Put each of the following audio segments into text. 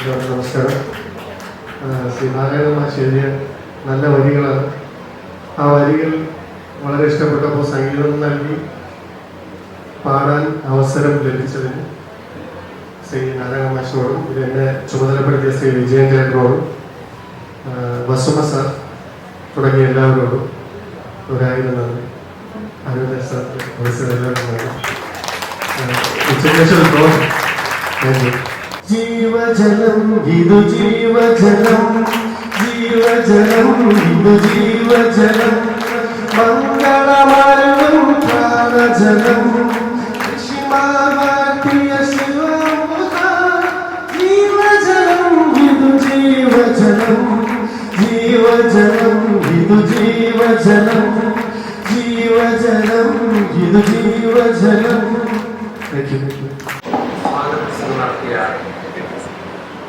നമസ്കാരം. ശ്രീ നാരായണ മാഷ് എഴുതിയ നല്ല വരികളാണ്. ആ വരികൾ വളരെ ഇഷ്ടപ്പെട്ടപ്പോൾ സംഗീതം നൽകി പാടാൻ അവസരം ലഭിച്ചതിന് ശ്രീ നാരായണ മാഷിനോടും ഇത് എന്നെ ചുമതലപ്പെടുത്തിയ ശ്രീ വിജയേന്ദ്രനോടും വസുമ സാർ തുടങ്ങിയ എല്ലാവരോടും ഒരായിരം നന്ദി. അനുരാജ് സാർ എല്ലാവർക്കും നന്ദി. ജീവജലം ഇതു ജീവജലം, ജീവജലം ഇതു ജീവജലം, മംഗളമാർഗം പ്രാണജലം, ഋഷിമാർത്തിയ ശിവമുഖ. ജീവജലം ഇതു ജീവജലം, ജീവജലം ഇതു ജീവജലം, ജീവജലം ഇതു ജീവജലം.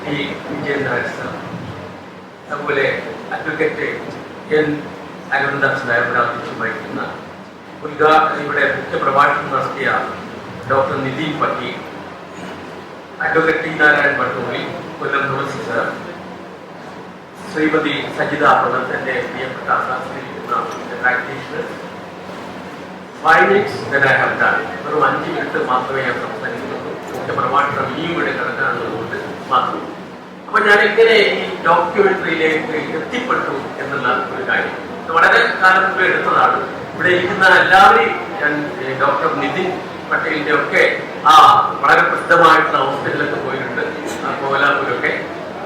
ഈ വിജയേന്ദ്രൻ സാർ, അതുപോലെ അഡ്വക്കേറ്റ് എൻ അരവിന്ദാസ് നായരുടെ അധ്യക്ഷം വഹിക്കുന്ന ഇവിടെ മുഖ്യപ്രഭാഷണം നടത്തിയ ഡോക്ടർ നിതിൻ പട്ടി, അഡ്വക്കേറ്റ് ടി നാരായൺ പട്ടോളി, കൊല്ലം തുളസി സാർ, ശ്രീമതി സജിത പ്രദത്ത്, എൻ്റെ പ്രിയപ്പെട്ട ശാസ്ത്രീയ practitioners. 5 minutes that I have done. വെറും 5 മിനിറ്റ് മാത്രമേ ഞാൻ സംസാരിക്കുന്നുള്ളൂ. മുഖ്യപ്രഭാഷണം ഇനിയും ഇവിടെ കിടക്കാനുള്ളതുകൊണ്ട് മാത്രം. അപ്പൊ ഞാൻ എങ്ങനെ ഈ ഡോക്യുമെന്ററിയിലേക്ക് എത്തിപ്പെട്ടു എന്നുള്ള ഒരു കാര്യം വളരെ കാലം മുമ്പ് എടുത്തതാണ്. ഇവിടെ ഇരിക്കുന്ന എല്ലാവരെയും ഞാൻ ഡോക്ടർ നിതിൻ പട്ടേലിന്റെ ഒക്കെ വളരെ പ്രസിദ്ധമായിട്ടുള്ള ഹോസ്പിറ്റലൊക്കെ പോയിട്ടുണ്ട്. കോലാപൂരൊക്കെ,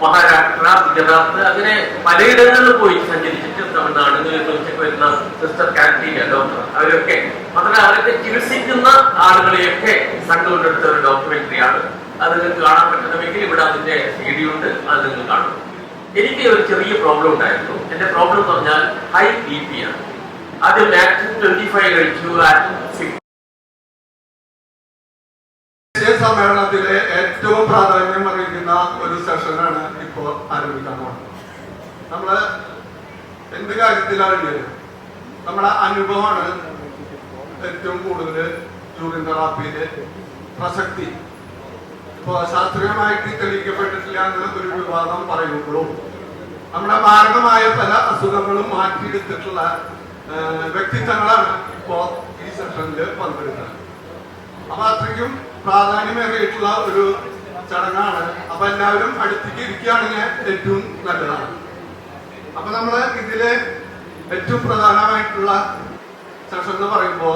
മഹാരാഷ്ട്ര, ഗുജറാത്ത്, അങ്ങനെ പലയിടങ്ങളിൽ പോയി സഞ്ചരിച്ചിട്ട് തമിഴ്നാട് ഉച്ചയ്ക്ക് വരുന്ന സിസ്റ്റർ കാൻറ്റീന ഡോക്ടർ, അവരൊക്കെ മാത്രമല്ല അവരൊക്കെ ചികിത്സിക്കുന്ന ആളുകളെയൊക്കെ കണ്ടുകൊണ്ടെടുത്ത ഒരു ഡോക്യുമെന്ററിയാണ്. അത് നിങ്ങൾക്ക് കാണാൻ പറ്റണമെങ്കിൽ ഇവിടെ അതിന്റെ CD ഉണ്ട്, അത് നിങ്ങൾ കാണും. എനിക്ക് ഒരു ചെറിയ പ്രോബ്ലം ഉണ്ടായിരുന്നു. എന്റെ പ്രോബ്ലം എന്ന് പറഞ്ഞാൽ ഹൈ BP ആണ്. ആദ്യം മാക്സിമം 25 കഴിച്ചു. സമ്മേളനത്തിലെ ഏറ്റവും പ്രാധാന്യം അറിയിക്കുന്ന ഒരു സെഷനാണ് ഇപ്പോൾ ആരംഭിക്കാൻ പോകുന്നത്. നമ്മള് എന്ത് കാര്യത്തിലാണെങ്കിലും നമ്മുടെ അനുഭവമാണ് ഏറ്റവും കൂടുതൽ യൂറിൻ തെറാപ്പിയിലെ പ്രസക്തി. ഇപ്പൊ ശാസ്ത്രീയമായിട്ട് തെളിയിക്കപ്പെട്ടിട്ടില്ല എന്ന ഒരു വിവാദം പറയുമ്പോഴും നമ്മുടെ മാരകമായ പല അസുഖങ്ങളും മാറ്റിയെടുത്തിട്ടുള്ള വ്യക്തിത്വങ്ങളാണ് ഇപ്പോ ഈ സെഷനിൽ പങ്കെടുക്കുന്നത്. അപ്പൊ അത്രയ്ക്കും പ്രാധാന്യമേറിയിട്ടുള്ള ഒരു ചടങ്ങാണ്. അപ്പൊ എല്ലാവരും അടുത്തേക്ക് ഇരിക്കുകയാണെങ്കിൽ ഏറ്റവും നല്ലതാണ്. അപ്പൊ നമ്മള് ഇതിലെ ഏറ്റവും പ്രധാനമായിട്ടുള്ള സെഷൻ എന്ന് പറയുമ്പോ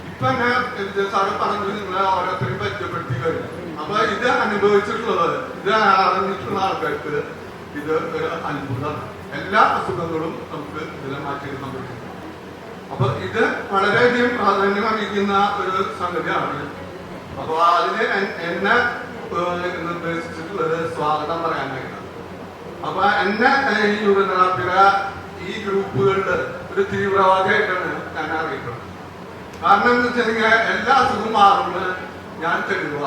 ഇപ്പൊ തന്നെ സാറ് പറഞ്ഞു നിങ്ങളെ ഓരോരുത്തരും പരിചയപ്പെടുത്തി കഴിഞ്ഞു. അപ്പൊ ഇത് അനുഭവിച്ചിട്ടുള്ളത്, ഇത് അറിഞ്ഞിട്ടുള്ള ആൾക്കാർക്ക് ഇത് ഒരു അത്ഭുതമാണ്. എല്ലാ അസുഖങ്ങളും നമുക്ക് ഇതിനെ മാറ്റിയെടുക്കാൻ പറ്റും. അപ്പൊ ഇത് വളരെയധികം പ്രാധാന്യം അറിയിക്കുന്ന ഒരു സംഗതിയാണ്. അപ്പൊ അതിന് എന്നെ നിർദ്ദേശിച്ചിട്ടുള്ളത് സ്വാഗതം പറയാനായിട്ടാണ്. അപ്പൊ എന്നെ ഈ യൂറിൻ തെറാപ്പിയുടെ ഈ ഗ്രൂപ്പുകളുടെ ഒരു തീവ്രവാദിയായിട്ടാണ് ഞാൻ അറിയിക്കുന്നത്. കാരണം എന്ന് വെച്ചിട്ടുണ്ടെങ്കിൽ എല്ലാ അസുഖവും മാറുമ്പോൾ ഞാൻ തെളിവ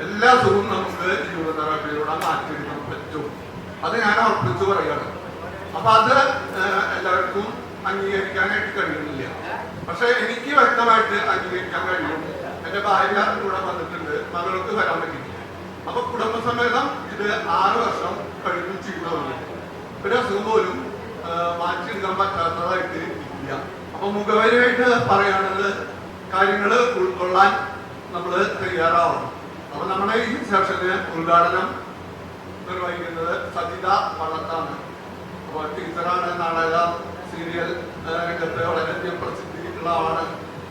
എല്ലാ അസുഖവും നമുക്ക് ഈ യൂറിൻ തെറാപ്പിയിലൂടെ മാറ്റിയെടുക്കാൻ പറ്റും. അത് ഞാൻ ഉറപ്പിച്ച് പറയുകയാണ്. അപ്പൊ അത് എല്ലാവർക്കും അംഗീകരിക്കാനായിട്ട് കഴിയുന്നില്ല. പക്ഷെ എനിക്ക് വ്യക്തമായിട്ട് അംഗീകരിക്കാൻ കഴിയും. എന്റെ ഭാര്യ കൂടെ വന്നിട്ടുണ്ട്, മകൾക്ക് വരാൻ പറ്റില്ല. അപ്പൊ കുടുംബസമേതം ഇത് 6 വർഷം കഴിഞ്ഞു ചെയ്യുന്നതാണ്. ഒരു അസുഖം പോലും മാറ്റിയെടുക്കാൻ പറ്റാത്തതായിട്ട് ഇല്ല. അപ്പൊ മുഖവരിയായിട്ട് പറയാനുള്ളത് കാര്യങ്ങൾ ഉൾക്കൊള്ളാൻ നമ്മൾ തയ്യാറാവണം. അപ്പൊ നമ്മുടെ ഈ സെഷന് ഉദ്ഘാടനം നിർവഹിക്കുന്നത് സജിത വള്ളത്താണ്. അപ്പൊ ടീച്ചറാണ്, നാടക സീരിയൽ രംഗത്ത് വളരെയധികം പ്രസിദ്ധിയുള്ള ആളാണ്.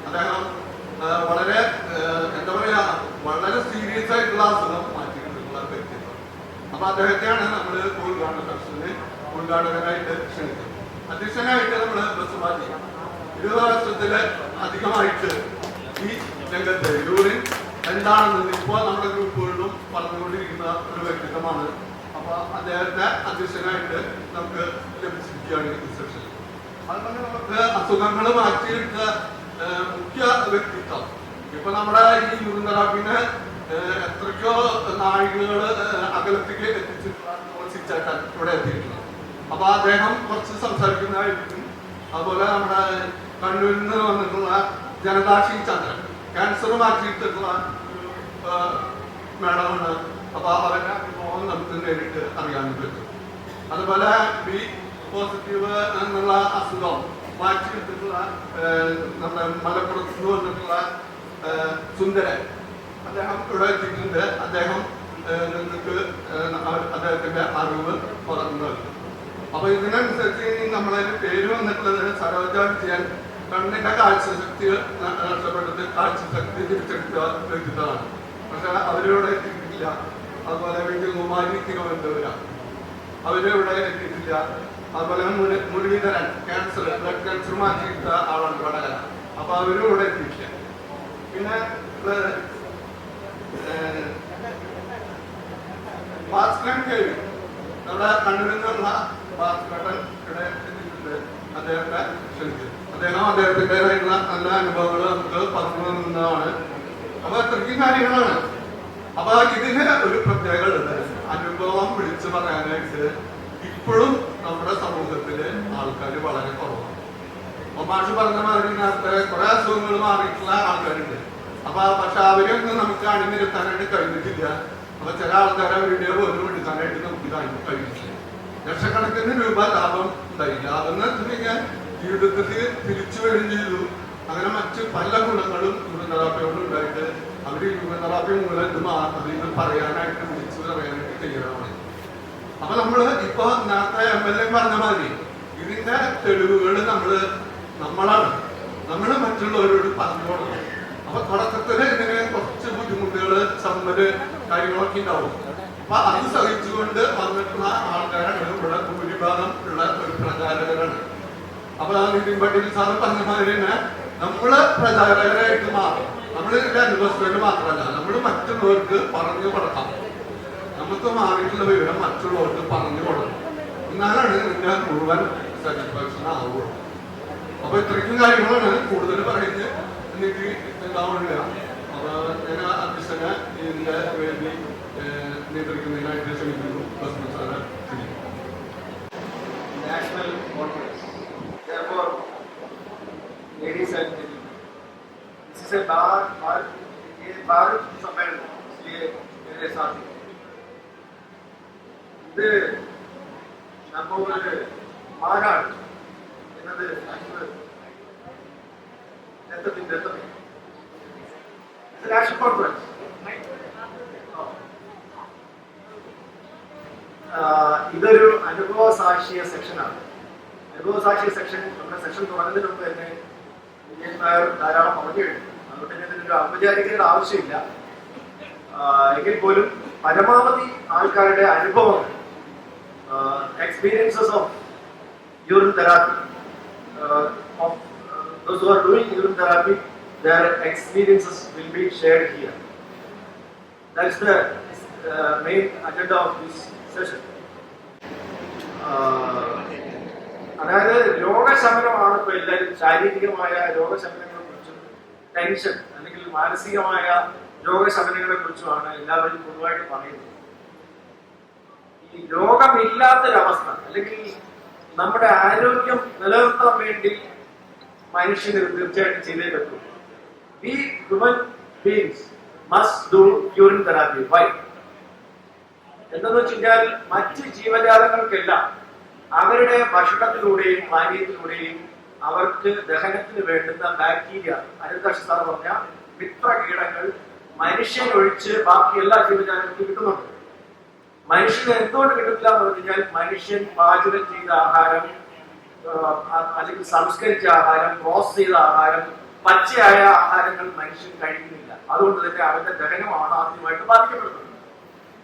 അദ്ദേഹം വളരെ എന്താ പറയാ, വളരെ സീരിയസ് ആയിട്ടുള്ള അസുഖം മാറ്റിയിട്ടുള്ള വ്യക്തിത്വം. അപ്പൊ അദ്ദേഹത്തെയാണ് നമ്മൾ ഉദ്ഘാടന സെഷന് ഉദ്ഘാടകനായിട്ട് ക്ഷണിക്കുന്നത്. അധ്യക്ഷനായിട്ട് നമ്മൾ ബസുമാറ്റി 20 വർഷത്തില് അധികമായിട്ട് ഈ രംഗത്ത് യൂറിൻ എന്താണെന്ന് ഇപ്പോൾ നമ്മുടെ ഗ്രൂപ്പുകളിലും പറഞ്ഞുകൊണ്ടിരിക്കുന്ന ഒരു വ്യക്തിത്വമാണ്. അപ്പൊ അദ്ദേഹത്തെ അധ്യക്ഷനായിട്ട് നമുക്ക് ലഭിച്ചിരിക്കുകയാണ് ഈ സെഷൻ. അതുപോലെ നമുക്ക് അസുഖങ്ങൾ മാറ്റിയെടുത്ത മുഖ്യ വ്യക്തിത്വം ഇപ്പൊ നമ്മുടെ ഈ യൂറിൻ തെറാപ്പിനെ എത്രയ്ക്കോ നാഴികകൾ അകലത്തേക്ക് എത്തിച്ചിട്ടുള്ള ഇവിടെ എത്തിയിട്ടുള്ളത്. അപ്പൊ അദ്ദേഹം കുറച്ച് സംസാരിക്കുന്നതായിരിക്കും. അതുപോലെ നമ്മുടെ കണ്ണൂരിൽ നിന്ന് വന്നിട്ടുള്ള ജനതാക്ഷി ചന്ദ്രൻ, ക്യാൻസർ മാറ്റിയിട്ടുള്ള മാഡമാണ് അപ്പൊ അവരുടെ അനുഭവം നമുക്ക് നേരിട്ട് അറിയാൻ പറ്റും. അതുപോലെ ബി പോസിറ്റീവ് എന്നുള്ള അസുഖം മാറ്റിയെടുത്തിട്ടുള്ള നമ്മുടെ മലപ്പുറത്ത് നിന്ന് വന്നിട്ടുള്ള സുന്ദരൻ, അദ്ദേഹം ഇവിടെ എത്തിയിട്ടുണ്ട്. അദ്ദേഹം നിങ്ങൾക്ക് അദ്ദേഹത്തിന്റെ അറിവ് പറഞ്ഞു നൽകും. അപ്പൊ ഇതിനനുസരിച്ച് നമ്മളതിന് പേര് വന്നിട്ടുള്ളത് സരോജ വിജയൻ. കണ്ണിന്റെ കാഴ്ചശക്തി നഷ്ടപ്പെട്ടിട്ട് കാഴ്ചശക്തി തിരിച്ചെടുത്തിട്ടാണ്. പക്ഷെ അവരിവിടെ എത്തിയിട്ടില്ല. അതുപോലെ വിജയകുമാരി തിരുവനന്തപുരം, അവരിവിടെ എത്തിയിട്ടില്ല. അതുപോലെ മുരളീധരൻ ക്യാൻസർ, ബ്ലഡ് ക്യാൻസർ മാറ്റിയിട്ട ആളാണ് വടകര. അപ്പൊ അവരും ഇവിടെ എത്തിയിട്ടില്ല. പിന്നെ ഭാസ്കരൻ കേവി, നമ്മുടെ കണ്ണൂരിൽ നിന്നുള്ള ഭാസ്കരൻ ഇവിടെ എത്തിയിട്ടുണ്ട്. അദ്ദേഹത്തെ ക്ഷണിച്ചു. അദ്ദേഹത്തിൻ്റെതായിട്ടുള്ള നല്ല അനുഭവങ്ങൾ നമുക്ക് പറഞ്ഞു തന്നതാണ്. അപ്പൊ ഇത്രയും കാര്യങ്ങളാണ്. അപ്പൊ ഇതിന് ഒരു പ്രത്യേകത, അനുഭവം വിളിച്ചു പറയാനായിട്ട് ഇപ്പോഴും നമ്മുടെ സമൂഹത്തില് ആൾക്കാർ വളരെ കുറവാണ്. മാഷ് പറഞ്ഞ മാതിരി നേരത്തെ കുറെ അസുഖങ്ങൾ മാറിയിട്ടുള്ള ആൾക്കാരുണ്ട്. അപ്പൊ പക്ഷെ അവരെയൊന്നും നമുക്ക് അണിനിരത്താനായിട്ട് കഴിഞ്ഞിട്ടില്ല. അപ്പൊ ചില ആൾക്കാരെ വീഡിയോ പോലും എടുക്കാനായിട്ട് നമുക്ക് കഴിഞ്ഞിട്ടില്ല. ലക്ഷക്കണക്കിന് രൂപ ലാഭം ഉണ്ടായി. ലാഭം എന്ന് വെച്ചിട്ടുണ്ടെങ്കിൽ ജീവിതത്തിൽ തിരിച്ചു വരികയും ചെയ്തു. അങ്ങനെ മറ്റ് പല ഗുണങ്ങളും യൂറിൻ ഉണ്ടായിട്ട് അവർ യൂറിൻ തെറാപ്പി മൂലം ഇത് പറയാനായിട്ട് വിളിച്ചു പറയാനായിട്ട് തയ്യാറാണ്. അപ്പൊ നമ്മള് ഇപ്പൊ നേരത്തെ MLA പറഞ്ഞ മാതിരി ഇതിന്റെ തെളിവുകൾ നമ്മളാണ് മറ്റുള്ളവരോട് പറഞ്ഞു കൊടുക്കണം. അപ്പൊ തുടക്കത്തില് ഇതിന് കുറച്ച് ബുദ്ധിമുട്ടുകൾ, ചമ്മല് കാര്യങ്ങളൊക്കെ ഉണ്ടാവും. അപ്പൊ അത് സഹിച്ചുകൊണ്ട് വന്നിട്ടുള്ള ആൾക്കാരാണ് ഇവിടെ ഭൂരിഭാഗം ഉള്ള ഒരു പ്രചാരകരാണ്. അപ്പൊ നിതിൻ പട്ടേൽ സാറ് പറഞ്ഞ മാതിരി തന്നെ നമ്മള് പ്രചാരകരായിട്ട് മാറും. നമ്മൾ ഇതിന്റെ അനുഭവസ്ഥര് മാത്രമല്ല, നമ്മൾ മറ്റുള്ളവർക്ക് പറഞ്ഞു കൊടുക്കാം. നമുക്ക് മാറിയിട്ടുള്ള വിവരം മറ്റുള്ളവർക്ക് പറഞ്ഞു കൊടുക്കണം. എന്നാലാണ് ഇതിന്റെ മുഴുവൻ സാറ്റിസ്ഫാക്ഷൻ ആവുള്ളൂ. അപ്പൊ ഇത്രയ്ക്കും കാര്യങ്ങളാണ്. കൂടുതൽ പറയുന്നത് എനിക്ക് ഉണ്ടാവുന്നില്ല. അപ്പൊ ഞാൻ അധ്യക്ഷനെ ഇതിന്റെ വേണ്ടി നിയന്ത്രിക്കുന്നതിനായിട്ട് ക്ഷണിക്കുന്നു. Sir national conference. Therefore, ladies and gentlemen, this is a Bharat सम्मेलन, इसलिए मेरे साथी ഇത് നമ്മൾ മാനാട് എന്നത് നാഷണൽ കോൺഫറൻസ്. ഇതൊരു അനുഭവ സാക്ഷിയ സെക്ഷനാണ്. അനുഭവ സാക്ഷിയ സെക്ഷൻ നമ്മുടെ സെക്ഷൻ തുടങ്ങുന്നതിന് മുമ്പ് തന്നെ ധാരാളം പറഞ്ഞു കഴിഞ്ഞു. അതുകൊണ്ട് തന്നെ ഇതിനൊരു ഔപചാരികതയുടെ ആവശ്യമില്ല. എങ്കിൽ പോലും പരമാവധി ആൾക്കാരുടെ അനുഭവങ്ങൾ, experiences of urine therapy, of those who are doing urine therapy, their experiences will be shared here. That's the main agenda of this session. അതായത് രോഗശമനമാണ് ഇപ്പോൾ എല്ലാവരും, ശാരീരികമായ രോഗശമനങ്ങളെ കുറിച്ചും ടെൻഷൻ അല്ലെങ്കിൽ മാനസികമായ രോഗശമനങ്ങളെ കുറിച്ചുമാണ് എല്ലാവരും പൊതുവായിട്ട് പറയുന്നത്. ഈ രോഗമില്ലാത്തൊരവസ്ഥ അല്ലെങ്കിൽ നമ്മുടെ ആരോഗ്യം നിലനിർത്താൻ വേണ്ടി മനുഷ്യന് തീർച്ചയായിട്ടും ചെയ്തേ പറ്റൂ. We human beings must do urine therapy. Why? എന്തെന്ന് വെച്ച് കഴിഞ്ഞാൽ മറ്റ് ജീവജാലങ്ങൾക്കെല്ലാം അവരുടെ ഭക്ഷണത്തിലൂടെയും പാനീയത്തിലൂടെയും അവർക്ക് ദഹനത്തിന് വേണ്ടുന്ന ബാക്ടീരിയ, അരുതാഷ് സാർ പറഞ്ഞ മിത്രകീടങ്ങൾ മനുഷ്യൻ ഒഴിച്ച് ബാക്കി എല്ലാ ജീവജാലങ്ങൾക്കും കിട്ടുന്നുണ്ട്. മനുഷ്യന് എന്തുകൊണ്ട് കിട്ടില്ല എന്ന് പറഞ്ഞു കഴിഞ്ഞാൽ മനുഷ്യൻ പാചകം ചെയ്ത ആഹാരം അല്ലെങ്കിൽ സംസ്കരിച്ച ആഹാരം, പ്രോസസ് ചെയ്ത ആഹാരം, പച്ചയായ ആഹാരങ്ങൾ മനുഷ്യൻ കഴിക്കുന്നില്ല. അതുകൊണ്ട് തന്നെ അവരുടെ ദഹനമാണ് ആദ്യമായിട്ട് ബാധിക്കപ്പെടുന്നത്.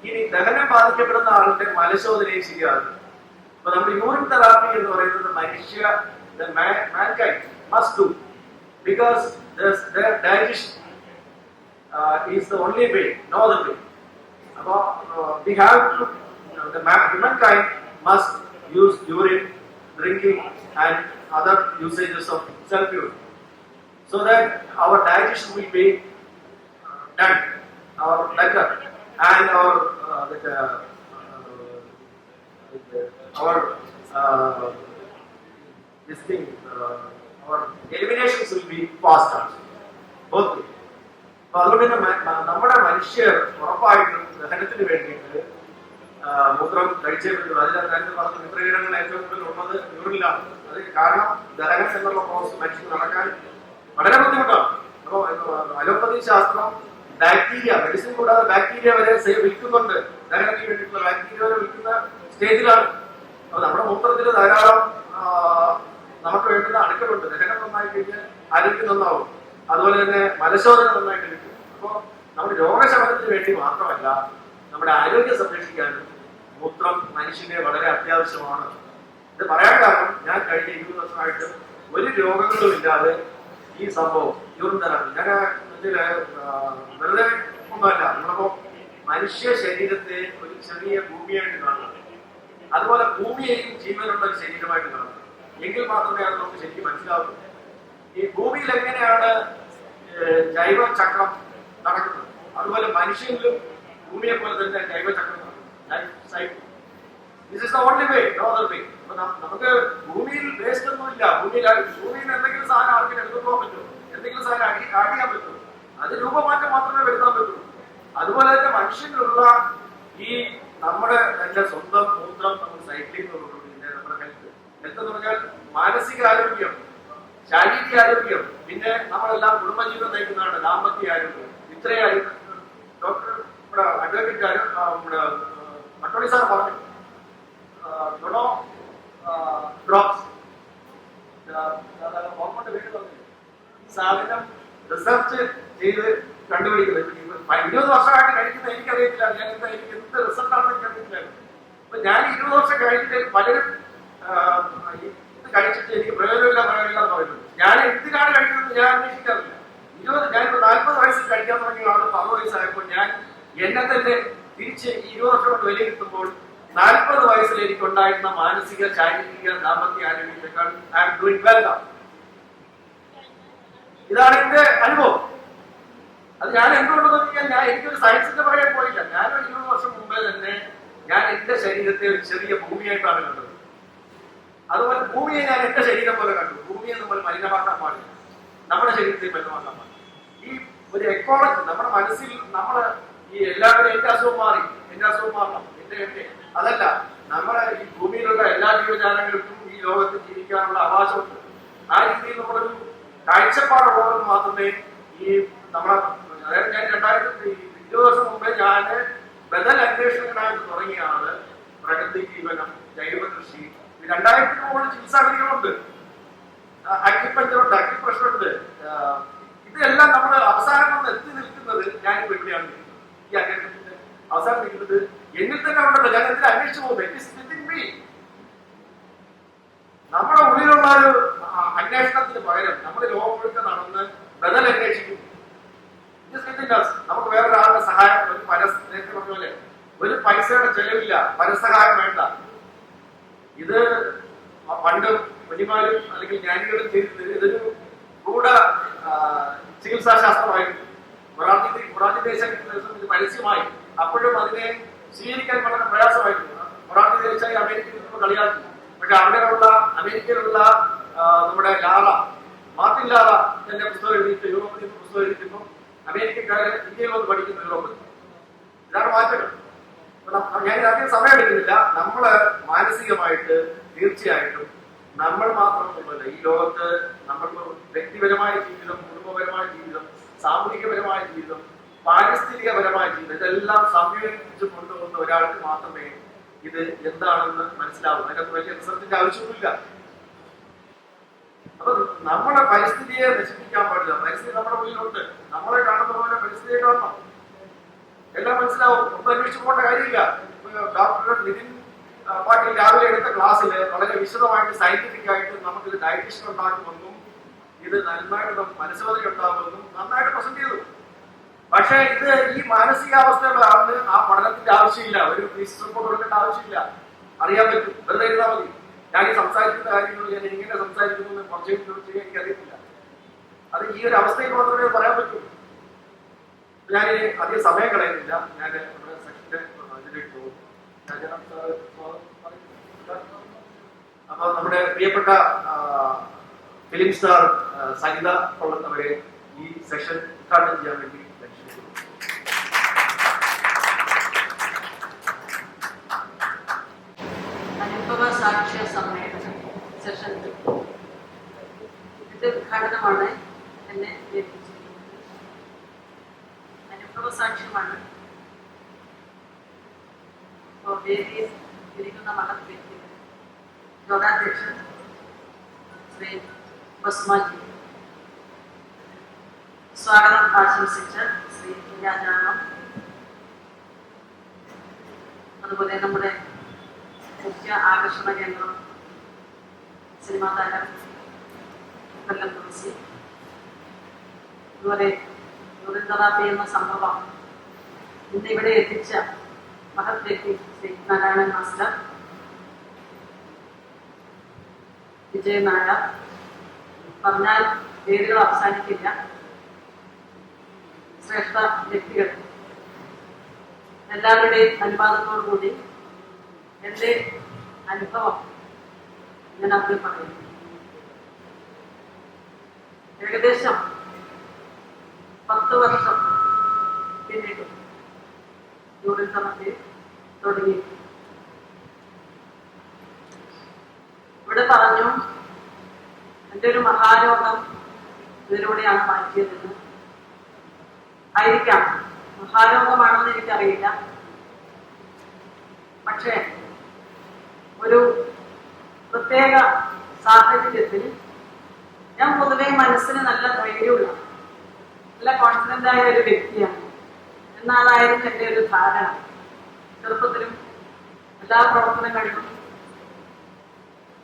ഇനി ദഹനം ബാധിക്കപ്പെടുന്ന ആളുടെ മലശോധനയും ശരിയാകും. അപ്പൊ നമ്മൾ യൂറിൻ തെറാപ്പി എന്ന് പറയുന്നത് mankind must do because their digestion is the only way, no other way. We have to, humankind must use urine, drinking and other usages of self-urine so that our digestion will be done or better and our our eliminations will be faster. Both. അതുകൊണ്ട് തന്നെ നമ്മുടെ മനുഷ്യർ ഉറപ്പായിട്ടും ദഹനത്തിന് വേണ്ടിയിട്ട് മൂത്രം കഴിച്ചേ പറ്റുള്ളൂ. അതിൽ നേരത്തെ പറഞ്ഞ മിത്രകീടങ്ങൾ ഏറ്റവും കൂടുതൽ ഉള്ളത് യൂറിനിലാണ്. അത് കാരണം ദഹനം എന്നുള്ള പ്രോസസ് മനുഷ്യന് നടക്കാൻ വളരെ ബുദ്ധിമുട്ടാണ്. അപ്പോൾ അലോപ്പതി ശാസ്ത്രം ബാക്ടീരിയ, മെഡിസിൻ കൂടാതെ ബാക്ടീരിയ വരെ വിൽക്കുന്നുണ്ട്. ദഹനത്തിന് വേണ്ടിയിട്ടുള്ള ബാക്ടീരിയ വരെ വിൽക്കുന്ന സ്റ്റേജിലാണ്. അപ്പൊ നമ്മുടെ മൂത്രത്തിൽ ധാരാളം നമുക്ക് വേണ്ടുന്ന അണുക്കളുണ്ട്. ദഹനം നന്നായി കഴിഞ്ഞാൽ ആരോഗ്യം നന്നാവും. അതുപോലെ തന്നെ മലശോധന നന്നായിട്ട് കിട്ടും. അപ്പോൾ നമ്മുടെ രോഗശമനത്തിന് വേണ്ടി മാത്രമല്ല, നമ്മുടെ ആരോഗ്യം സംരക്ഷിക്കാനും മൂത്രം മനുഷ്യനെ വളരെ അത്യാവശ്യമാണ്. ഇത് പറയാൻ കാരണം ഞാൻ കഴിഞ്ഞ 20 വർഷമായിട്ട് ഒരു രോഗങ്ങളും ഇല്ലാതെ ഈ സംഭവം യൂറിൻ തെറാപ്പി ഞാൻ വെറുതെ ഒന്നുമല്ല. നമ്മളിപ്പോ മനുഷ്യ ശരീരത്തെ ഒരു ചെറിയ ഭൂമിയായിട്ട് കാണുന്നത്, അതുപോലെ ഭൂമിയെയും ജീവനുള്ള ഒരു ശരീരമായിട്ട് കാണുന്നത്. എങ്കിൽ മാത്രമേ അത് നമുക്ക് ശരിക്കും മനസ്സിലാവൂ. ഈ ഭൂമിയിൽ എങ്ങനെയാണ് ജൈവചക്രം നടക്കുന്നത്, അതുപോലെ മനുഷ്യനിലും ഭൂമിയെ പോലെ തന്നെ ജൈവചക്രം നടക്കും. This is the only way, no other way. അപ്പൊ നമുക്ക് ഭൂമിയിൽ വേസ്റ്റ് ഒന്നും ഇല്ല. ഭൂമിയിൽ എന്തെങ്കിലും സാധനം ആർക്കും എടുത്തു പോകാൻ പറ്റുമോ? എന്തെങ്കിലും സാധനം ആഡ് ചെയ്യാൻ പറ്റുമോ? അത് രൂപമാറ്റം മാത്രമേ വരുത്താൻ പറ്റൂ. അതുപോലെ തന്നെ മനുഷ്യനിലുള്ള ഈ നമ്മുടെ തന്നെ സ്വന്തം മൂത്രം നമ്മൾ സൈക്ലിംഗ് പിന്നെ നമ്മുടെ ഹെൽത്ത് എന്ന് പറഞ്ഞാൽ മാനസിക ആരോഗ്യം, ശാരീരിക ആരോഗ്യം, പിന്നെ നമ്മളെല്ലാം കുടുംബജീവിതം നയിക്കുന്നതാണ് ദാമ്പത്യ ആരോഗ്യം. ഇത്രയും ഡോക്ടർ നമ്മുടെ അഡ്വക്കേറ്റ് നമ്മുടെ മട്ടോളി സാർ പറഞ്ഞു, ഡ്രോപ്സ് ഗവൺമെന്റ് പേര് പറഞ്ഞു സാധനം റിസർച്ച് ചെയ്ത് കണ്ടുപിടിക്കുന്നത്. 20 വർഷമായിട്ട് കഴിക്കുന്ന എനിക്കറിയത്തില്ല. ഞാൻ എനിക്ക് എന്ത് റിസൾട്ടാണെന്ന് എനിക്കറിയത്തില്ലായിരുന്നു. അപ്പൊ ഞാൻ 20 വർഷം കഴിഞ്ഞിട്ട് പലരും ഇത് കഴിച്ചിട്ട് എനിക്ക് പ്രയോജനമില്ല എന്ന് പറയുന്നത്. ഞാൻ എന്തിനാണ് കഴിക്കുന്നത് ഞാൻ അന്വേഷിക്കാറില്ല. ഞാനിപ്പോ 40 വയസ്സിൽ കഴിക്കാൻ തുടങ്ങിയ ആള് 10 വയസ്സായപ്പോൾ ഞാൻ എന്നെ തന്നെ തിരിച്ച് 20 വർഷം കൊണ്ട് വിലയിരുത്തുമ്പോൾ 40 വയസ്സിൽ എനിക്കുണ്ടായിരുന്ന മാനസിക, ശാരീരിക, ദാമ്പത്യ ആരോഗ്യത്തെക്കാൾ I am doing well now. ഇതാണ് എന്റെ അനുഭവം. അത് ഞാൻ എന്തുകൊണ്ടെന്ന് വെച്ചാൽ ഞാൻ എനിക്കൊരു സയൻസിന്റെ പറയാൻ പോയില്ല. ഞാനൊരു 20 വർഷം മുമ്പേ തന്നെ ഞാൻ എന്റെ ശരീരത്തെ ഒരു ചെറിയ ഭൂമിയായിട്ടാണ് കണ്ടത്. അതുപോലെ ഭൂമിയെ ഞാൻ എന്റെ ശരീരം പോലെ കണ്ടു. ഭൂമിയെ നമ്മൾ മലിനമാക്കാൻ പാടില്ല, നമ്മുടെ ശരീരത്തെ മലിനമാക്കാൻ പാടില്ല. ഈ ഒരു എക്കോളജി നമ്മുടെ മനസ്സിൽ നമ്മൾ ഈ എല്ലാവരും എന്റെ അസുഖം മാറണം, എന്റെ അതല്ല, നമ്മുടെ ഈ ഭൂമിയിലുള്ള എല്ലാ ജീവജാലങ്ങൾക്കും ഈ ലോകത്ത് ജീവിക്കാനുള്ള അവകാശമുണ്ട്. ആ രീതിയിൽ നമ്മളൊരു കാഴ്ചപ്പാടുള്ളവർക്ക് മാത്രമേ ഈ നമ്മളെ, അതായത് ഞാൻ 2020 വർഷം മുമ്പേ ഞാൻ ബദൽ അന്വേഷണങ്ങളായിട്ട് തുടങ്ങിയ ആള് പ്രകൃതി ജീവനം, ജൈവ കൃഷി, 2000 മുകളിൽ ചികിത്സാഗതികളുണ്ട്, അഗ്രികൾച്ചറുണ്ട്, അഗ്രിപ്രഷറുണ്ട്. ഇതെല്ലാം നമ്മൾ അവസാനം വന്ന് എത്തി നിൽക്കുന്നത് ഞാനിപ്പോ എവിടെയാണ് ഈ അന്വേഷണത്തിന്റെ അവസാനം നിൽക്കുന്നത് എന്നിൽ തന്നെ ഉണ്ടല്ലോ. ഞാൻ എന്തിനാ അന്വേഷിച്ചു പോകുന്നത്? നമ്മുടെ ഉള്ളിലുള്ള ഒരു അന്വേഷണത്തിന് പകരം നമ്മൾ ലോകമൊഴുക്കെ നടന്ന് ബദൽ അന്വേഷിക്കും. നമുക്ക് വേറൊരാളുടെ സഹായം, നേരത്തെ പറഞ്ഞ പോലെ ഒരു പൈസയുടെ ചെലവില്ല, പരസഹായം വേണ്ട. ഇത് പണ്ട് വലിയമാരും അല്ലെങ്കിൽ ജ്ഞാനികളും ചെയ്തത് ഇതൊരു ഗൂഢ ചികിത്സാശാസ്ത്രമായിരുന്നു. മൊറാർജി ദേശായി ഇത് പരസ്യമായി. അപ്പോഴും അതിനെ സ്വീകരിക്കാൻ വളരെ പ്രയാസമായിരുന്നു. മൊറാർജി ദേശായി അമേരിക്കയിൽ നിന്ന് കളിയാക്കി. പക്ഷെ അവിടെയുള്ള അമേരിക്കയിലുള്ള നമ്മുടെ മാർട്ടിൻ ലാറ എന്റെ പുസ്തകം എഴുതിയിട്ട്, യൂറോപ്പിൽ നിന്ന് പുസ്തകം എഴുതിയിട്ടും അമേരിക്കക്കാര് ഇന്ത്യയിൽ വന്ന് പഠിക്കുന്ന യൂറോപ്പിൽ. ഇതാണ് മാറ്റങ്ങൾ. ഞാൻ അധികം സമയം എടുക്കുന്നില്ല. നമ്മള് മാനസികമായിട്ട് തീർച്ചയായിട്ടും നമ്മൾ മാത്രമൊന്നുമല്ല, ഈ ലോകത്ത് നമ്മൾക്ക് വ്യക്തിപരമായ ജീവിതം, കുടുംബപരമായ ജീവിതം, സാമൂഹികപരമായ ജീവിതം, പാരിസ്ഥിതികപരമായ ജീവിതം, ഇതെല്ലാം സംയോജിപ്പിച്ച് കൊണ്ടുവന്ന ഒരാൾക്ക് മാത്രമേ ഇത് എന്താണെന്ന് മനസ്സിലാവും. അതിനകത്ത് വലിയ റിസർച്ചിന്റെ ആവശ്യമൊന്നുമില്ല. അപ്പൊ നമ്മുടെ പരിസ്ഥിതിയെ നശിപ്പിക്കാൻ പാടില്ല. പരിസ്ഥിതി നമ്മുടെ ഉള്ളിലുണ്ട്. നമ്മളെ കാണുന്ന പോലെ പരിസ്ഥിതിയെ കാണണം. എല്ലാം മനസ്സിലാവും. ഒന്നും അന്വേഷിച്ചു പോകേണ്ട കാര്യമില്ല. ഡോക്ടർ നിതിൻ പാട്ടീൽ രാവിലെ എടുത്ത ക്ലാസ്സിൽ വളരെ വിശദമായിട്ട് സയന്റിഫിക് ആയിട്ട് നമുക്കിത് ഡയറ്റീഷൻ ഉണ്ടാക്കുമെന്നും ഇത് നന്നായിട്ട് മനസ്സുവതി ഉണ്ടാകുമെന്നും നന്നായിട്ട് പ്രസന്റ് ചെയ്തു. പക്ഷെ ഇത് ഈ മാനസികാവസ്ഥയുള്ള ആളിന് ആ പഠനത്തിന്റെ ആവശ്യമില്ല, ഒരു ഫീസ് റിപ്പോർട്ട് കൊടുക്കേണ്ട ആവശ്യമില്ല. അറിയാൻ പറ്റും, വെറുതെ എഴുതാൽ മതി. ഞാൻ ഈ സംസാരിക്കുന്ന കാര്യങ്ങൾ ഞാൻ എങ്ങനെ സംസാരിക്കുന്നു കുറച്ച് ചോദിച്ചാൽ എനിക്കറിയത്തില്ല. അത് ഈ ഒരു അവസ്ഥയിൽ മാത്രമേ പറയാൻ പറ്റൂ. ഞാൻ അധികം സമയം കളയുന്നില്ല. ഞാൻ നമ്മുടെ സെക്ഷന്റെ ഇതിലേക്ക് പോകും. അപ്പൊ നമ്മുടെ പ്രിയപ്പെട്ട ഫിലിം സ്റ്റാർ സരിത കൊള്ളുന്നവരെ ഈ സെഷൻ ഉദ്ഘാടനം ചെയ്യാൻ വേണ്ടി ലക്ഷ്യമിടുന്നു. കുടുംബസാക്ഷ്യമാണ്. ഇപ്പോൾ വേദിയിൽ ഇരിക്കുന്ന മഹത് വ്യക്തികൾ, യോഗാധ്യക്ഷൻ ശ്രീ ബസ്മാജി, സ്വാഗതം ആശംസിച്ച് ശ്രീ രാജാറാം, അതുപോലെ നമ്മുടെ മുഖ്യ ആകർഷണ കേന്ദ്രം സിനിമാ താരം കൊല്ലം തുളസി, അതുപോലെ യൂറിൻ തെറാപ്പി എന്ന സംഭവം ഇന്നിവിടെ എത്തിച്ച മഹത് വ്യക്തി ശ്രീ നാരായണൻ മാസ്റ്റർ, വിജയ് നായർ, പറഞ്ഞാൽ പേരുകൾ അവസാനിക്കില്ല, ശ്രേഷ്ഠ വ്യക്തികൾ, എല്ലാവരുടെയും അനുവാദത്തോടുകൂടി എൻ്റെ അനുഭവം ഞാൻ ആദ്യം പറയുന്നു. ഏകദേശം 10 വർഷം പിന്നീട് യൂറിൻ തെറാപ്പി തുടങ്ങി. ഇവിടെ പറഞ്ഞു എൻ്റെ ഒരു മഹാരോഗം ഇതിലൂടെയാണ് മാറ്റിയതെന്ന്. ആയിരിക്കാം, മഹാരോഗമാണെന്ന് എനിക്കറിയില്ല. പക്ഷേ ഒരു പ്രത്യേക സാഹചര്യത്തിൽ ഞാൻ പൊതുവെ മനസ്സിന് നല്ല ധൈര്യമുള്ള, നല്ല കോൺഫിഡൻ്റ് ആയ ഒരു വ്യക്തിയാണ് എന്നാലായിരുന്നു എൻ്റെ ഒരു ധാരണ. ചെറുപ്പത്തിലും എല്ലാ പ്രവർത്തനങ്ങളിലും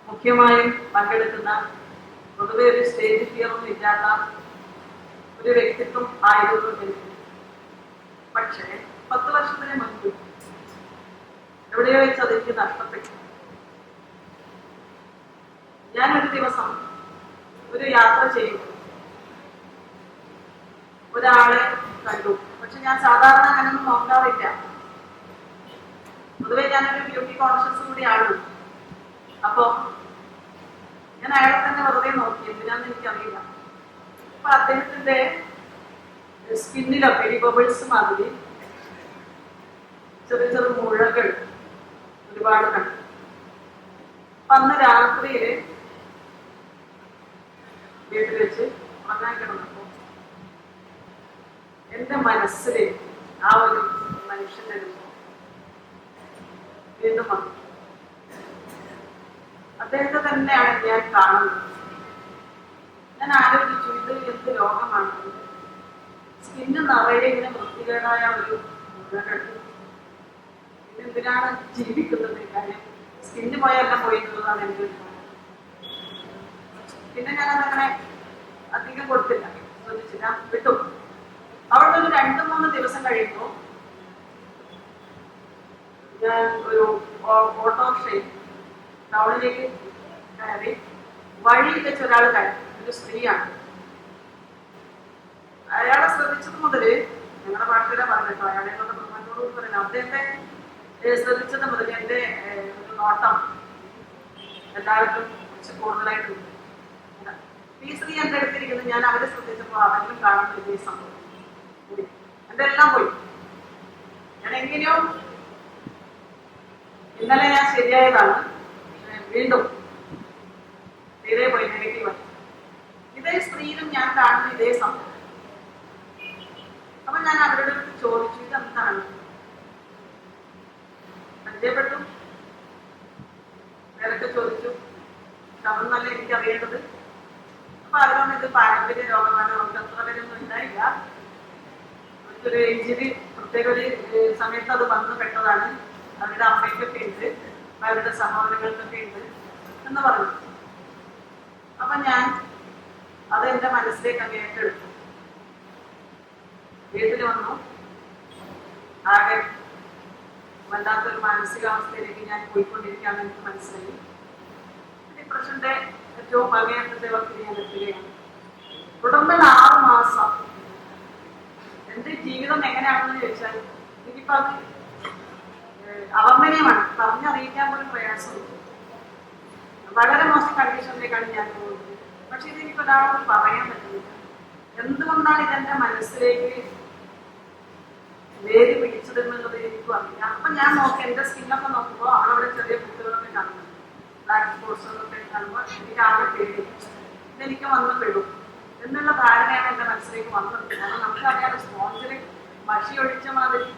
മുഖ്യമായും പങ്കെടുക്കുന്ന, പൊതുവെ ഒരു സ്റ്റേജ് ഫിയറൊന്നും ഇല്ലാത്ത ഒരു വ്യക്തിത്വം ആയിരുന്നു എനിക്ക്. പക്ഷേ 10 വർഷത്തിന് മുൻപ് എവിടെയോ വെച്ച് അതെനിക്ക് നഷ്ടപ്പെട്ടു. ഞാനൊരു ദിവസം ഒരു യാത്ര ചെയ്യുന്നു, ഒരാളെ കണ്ടു. പക്ഷെ ഞാൻ സാധാരണ അങ്ങനെയൊന്നും നോക്കാറില്ല. പൊതുവെ ഞാനൊരു ബ്യൂട്ടി കോൺഷ്യസ് കൂടിയാണ്. അപ്പൊ ഞാൻ അയാളെ തന്നെ വെറുതെ നോക്കി, എന്തിനാന്ന് എനിക്കറിയില്ല. അപ്പൊ അദ്ദേഹത്തിന്റെ സ്കിന്നിലൊക്കെ ഈ ബബിൾസ് മാതിരി ചെറിയ ചെറിയ മുഴകൾ ഒരുപാട് കണ്ടു. അപ്പൊ അന്ന് രാത്രിയില് വീട്ടിൽ വെച്ച് ഉറങ്ങാൻ കിടന്നപ്പോ എന്റെ മനസ്സില് ആ ഒരു മനുഷ്യന്റെ രൂപം വീണ്ടും വന്നു. അദ്ദേഹത്തെ തന്നെയാണ് ഞാൻ കാണുന്നത്. ഞാൻ ആലോചിച്ചു, ഇത് എന്ത് രോഗമാണ്? സ്കിന്ന് നിറയെ ഇങ്ങനെ വൃത്തികേടായ ഒരു മുഴകൾ, എന്തിനാണ് ജീവിക്കുന്നത്? കാര്യം സ്കിന്ന് പോയെല്ലാം പോയി എന്നുള്ളതാണ് എൻ്റെ ഒരു കാര്യം. പിന്നെ ഞാനതങ്ങനെ അധികം കൊടുത്തില്ല, ശ്രദ്ധിച്ചില്ല, വിട്ടു. അവിടെ ഒരു 2-3 ദിവസം കഴിയുമ്പോൾ ഞാൻ ഒരു ഓട്ടോറിക്ഷയിൽ ടൗണിലേക്ക് കയറി. വഴി വെച്ച് ഒരാൾ കയറി, ഒരു സ്ത്രീയാണ്. അയാളെ ശ്രദ്ധിച്ചത് മുതല്, ഞങ്ങളുടെ ഭാഷയിലെ പറഞ്ഞിട്ടോ, അയാളെ കൊണ്ട് ബഹുമാനത്തോട് പറയുന്നത്, അദ്ദേഹത്തെ ശ്രദ്ധിച്ചത് മുതൽ എൻ്റെ ഒരു നോട്ടം എല്ലാവർക്കും കുറച്ച് കൂടുതലായിട്ടുണ്ട്. ഈ സ്ത്രീ എൻ്റെ അടുത്തിരിക്കുന്നത് ഞാൻ അവരെ ശ്രദ്ധിച്ചപ്പോൾ അവരിലും കാണുന്ന ഇതേ സംഭവം പോയി. എൻ്റെ എല്ലാം പോയി. ഞാൻ എങ്ങനെയോ ഇന്നലെ ഞാൻ ശരിയായതാണ്, വീണ്ടും തീരെ പോയി, നെഗറ്റീവായി. ഇതേ സ്ത്രീയിലും ഞാൻ കാണുന്ന ഇതേ സംഭവം. അപ്പൊ ഞാൻ അവരുടെ അടുത്ത് ചോദിച്ചു, ഇതെന്താണ്? പരിചയപ്പെട്ടു, പേരൊക്കെ ചോദിച്ചു. അതൊന്നല്ല എനിക്കറിയേണ്ടത്. അപ്പൊ അവരൊന്നും ഇത് പാരമ്പര്യ രോഗമാണ്, നമുക്ക് അത്ര പേരൊന്നും ഉണ്ടായില്ല, ഒരു ഏജില് പ്രത്യേക ഒരു സമയത്ത് അത് വന്നു പെട്ടതാണ്, അവരുടെ അമ്മയ്ക്കൊക്കെ ഉണ്ട്, അവരുടെ സഹോദരങ്ങൾക്കൊക്കെ ഉണ്ട് എന്ന് പറഞ്ഞു. അപ്പൊ ഞാൻ അതെന്റെ മനസ്സിലേക്ക് അങ്ങ് ഏറ്റെടുത്തു. വീട്ടിൽ വന്നു, ആകെ വല്ലാത്തൊരു മാനസികാവസ്ഥയിലേക്ക് ഞാൻ പോയിക്കൊണ്ടിരിക്കുകയാണെന്ന് എനിക്ക് മനസ്സിലായി. ഡിപ്രഷന്റെ ഏറ്റവും അങ്ങേയറ്റത്തെ വക്കിൽ ഞാൻ എത്തുകയാണ്. തുടർന്ന് 6 മാസം എന്റെ ജീവിതം എങ്ങനെയാണെന്ന് ചോദിച്ചാൽ എനിക്കിപ്പോ അത് അവർണ്ണനീയമാണ്, പറഞ്ഞറിയിക്കാൻ പോലും പ്രയാസമുണ്ട്. വളരെ മോശം കണ്ടീഷനിലേക്കാണ് ഞാൻ പോകുന്നത്. പക്ഷെ ഇതെനിക്ക് ഒരാളോട് പറയാൻ പറ്റുന്നില്ല. എന്തുകൊണ്ടാണ് ഇതെന്റെ മനസ്സിലേക്ക് വേര് പിടിച്ചതെന്നുള്ളത് എനിക്കും അറിയില്ല. അപ്പൊ ഞാൻ നോക്കി, എന്റെ സ്കിന്നൊക്കെ നോക്കുമ്പോൾ അവിടെ ചെറിയ കുട്ടികളൊക്കെ കാണുന്നുണ്ട്, ബ്ലാക്ക് സ്പോട്ട്സൊക്കെ കാണുമ്പോൾ എനിക്ക് ആകെ പേടി, ഇതെനിക്ക് വന്ന് പെടും എന്നുള്ള ധാരണയാണ് എന്റെ മനസ്സിലേക്ക് വന്നത്. കാരണം നമുക്കറിയാതെ സ്പോഞ്ചിൽ മഷി ഒഴിച്ച മാതിരി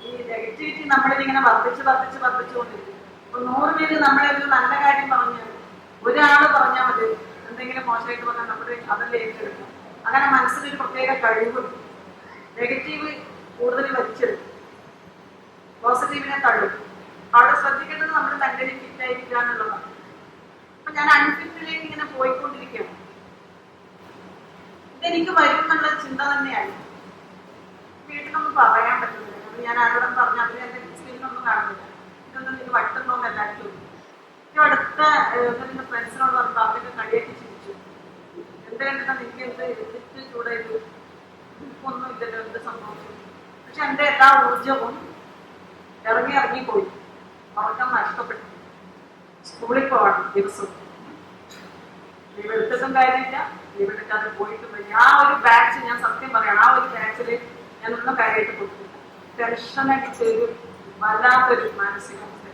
ഈ നെഗറ്റിവിറ്റി നമ്മളിങ്ങനെ വർദ്ധിച്ചുകൊണ്ടിരിക്കും. ഇപ്പൊ 100 പേര് നമ്മളെ ഒരു നല്ല കാര്യം പറഞ്ഞു, ഒരാള് പറഞ്ഞാൽ മതി എന്തെങ്കിലും മോശമായിട്ട് പറഞ്ഞാൽ നമ്മുടെ അതെല്ലാം ഏറ്റെടുക്കും. അങ്ങനെ മനസ്സിലൊരു പ്രത്യേക കഴിവ്, നെഗറ്റീവ് കൂടുതൽ വലിച്ചെടുക്കും, പോസിറ്റീവിനെ തള്ളും. അവിടെ ശ്രദ്ധിക്കേണ്ടത് നമ്മൾ മെന്റലി ഫിറ്റ് ആയിരിക്കുക എന്നുള്ളതാണ്. അപ്പൊ ഞാൻ അൺഫിറ്റിലേക്ക് ഇങ്ങനെ പോയിക്കൊണ്ടിരിക്കുകയാണ്. ഇതെനിക്ക് വരും എന്നുള്ള ചിന്ത തന്നെയാണ്. വീട്ടിലൊന്നും പറയാൻ പറ്റുന്നില്ല. ഞാൻ ആരോടും പറഞ്ഞു അതിന് എന്റെ സ്കിന്നൊന്നും കാണുന്നില്ല. ഇതൊന്നും എനിക്ക് വട്ടുന്നോന്ന് എല്ലാവർക്കും. ഈ അടുത്ത എന്റെ ഫ്രണ്ട്സിനോട് പറഞ്ഞു, അവരൊക്കെ കളിയാക്കി ചിരിച്ചു. എന്തുകൊണ്ടാ എനിക്ക് എന്ത് ചൂടായിട്ട് ഒന്നും ഇല്ലല്ലോ, എന്ത് സംഭവിച്ചു. പക്ഷെ എന്റെ എല്ലാ ഊർജവും ഇറങ്ങിപ്പോയി. ഉറക്കം നഷ്ടപ്പെട്ടു. സ്കൂളിൽ പോകണം ദിവസവും. ലീവ് എടുത്തതും കാര്യമില്ല, ലീവ് എടുക്കാതെ പോയിട്ടും വരും. ആ ഒരു ബാച്ച് ഞാൻ സത്യം പറയണം, ആ ഒരു ബാച്ചിൽ ഞാനൊന്നും കാര്യമായിട്ട് കൊടുത്തില്ല. ടെൻഷനടിച്ച് വല്ലാത്തൊരു മാനസികാവസ്ഥ.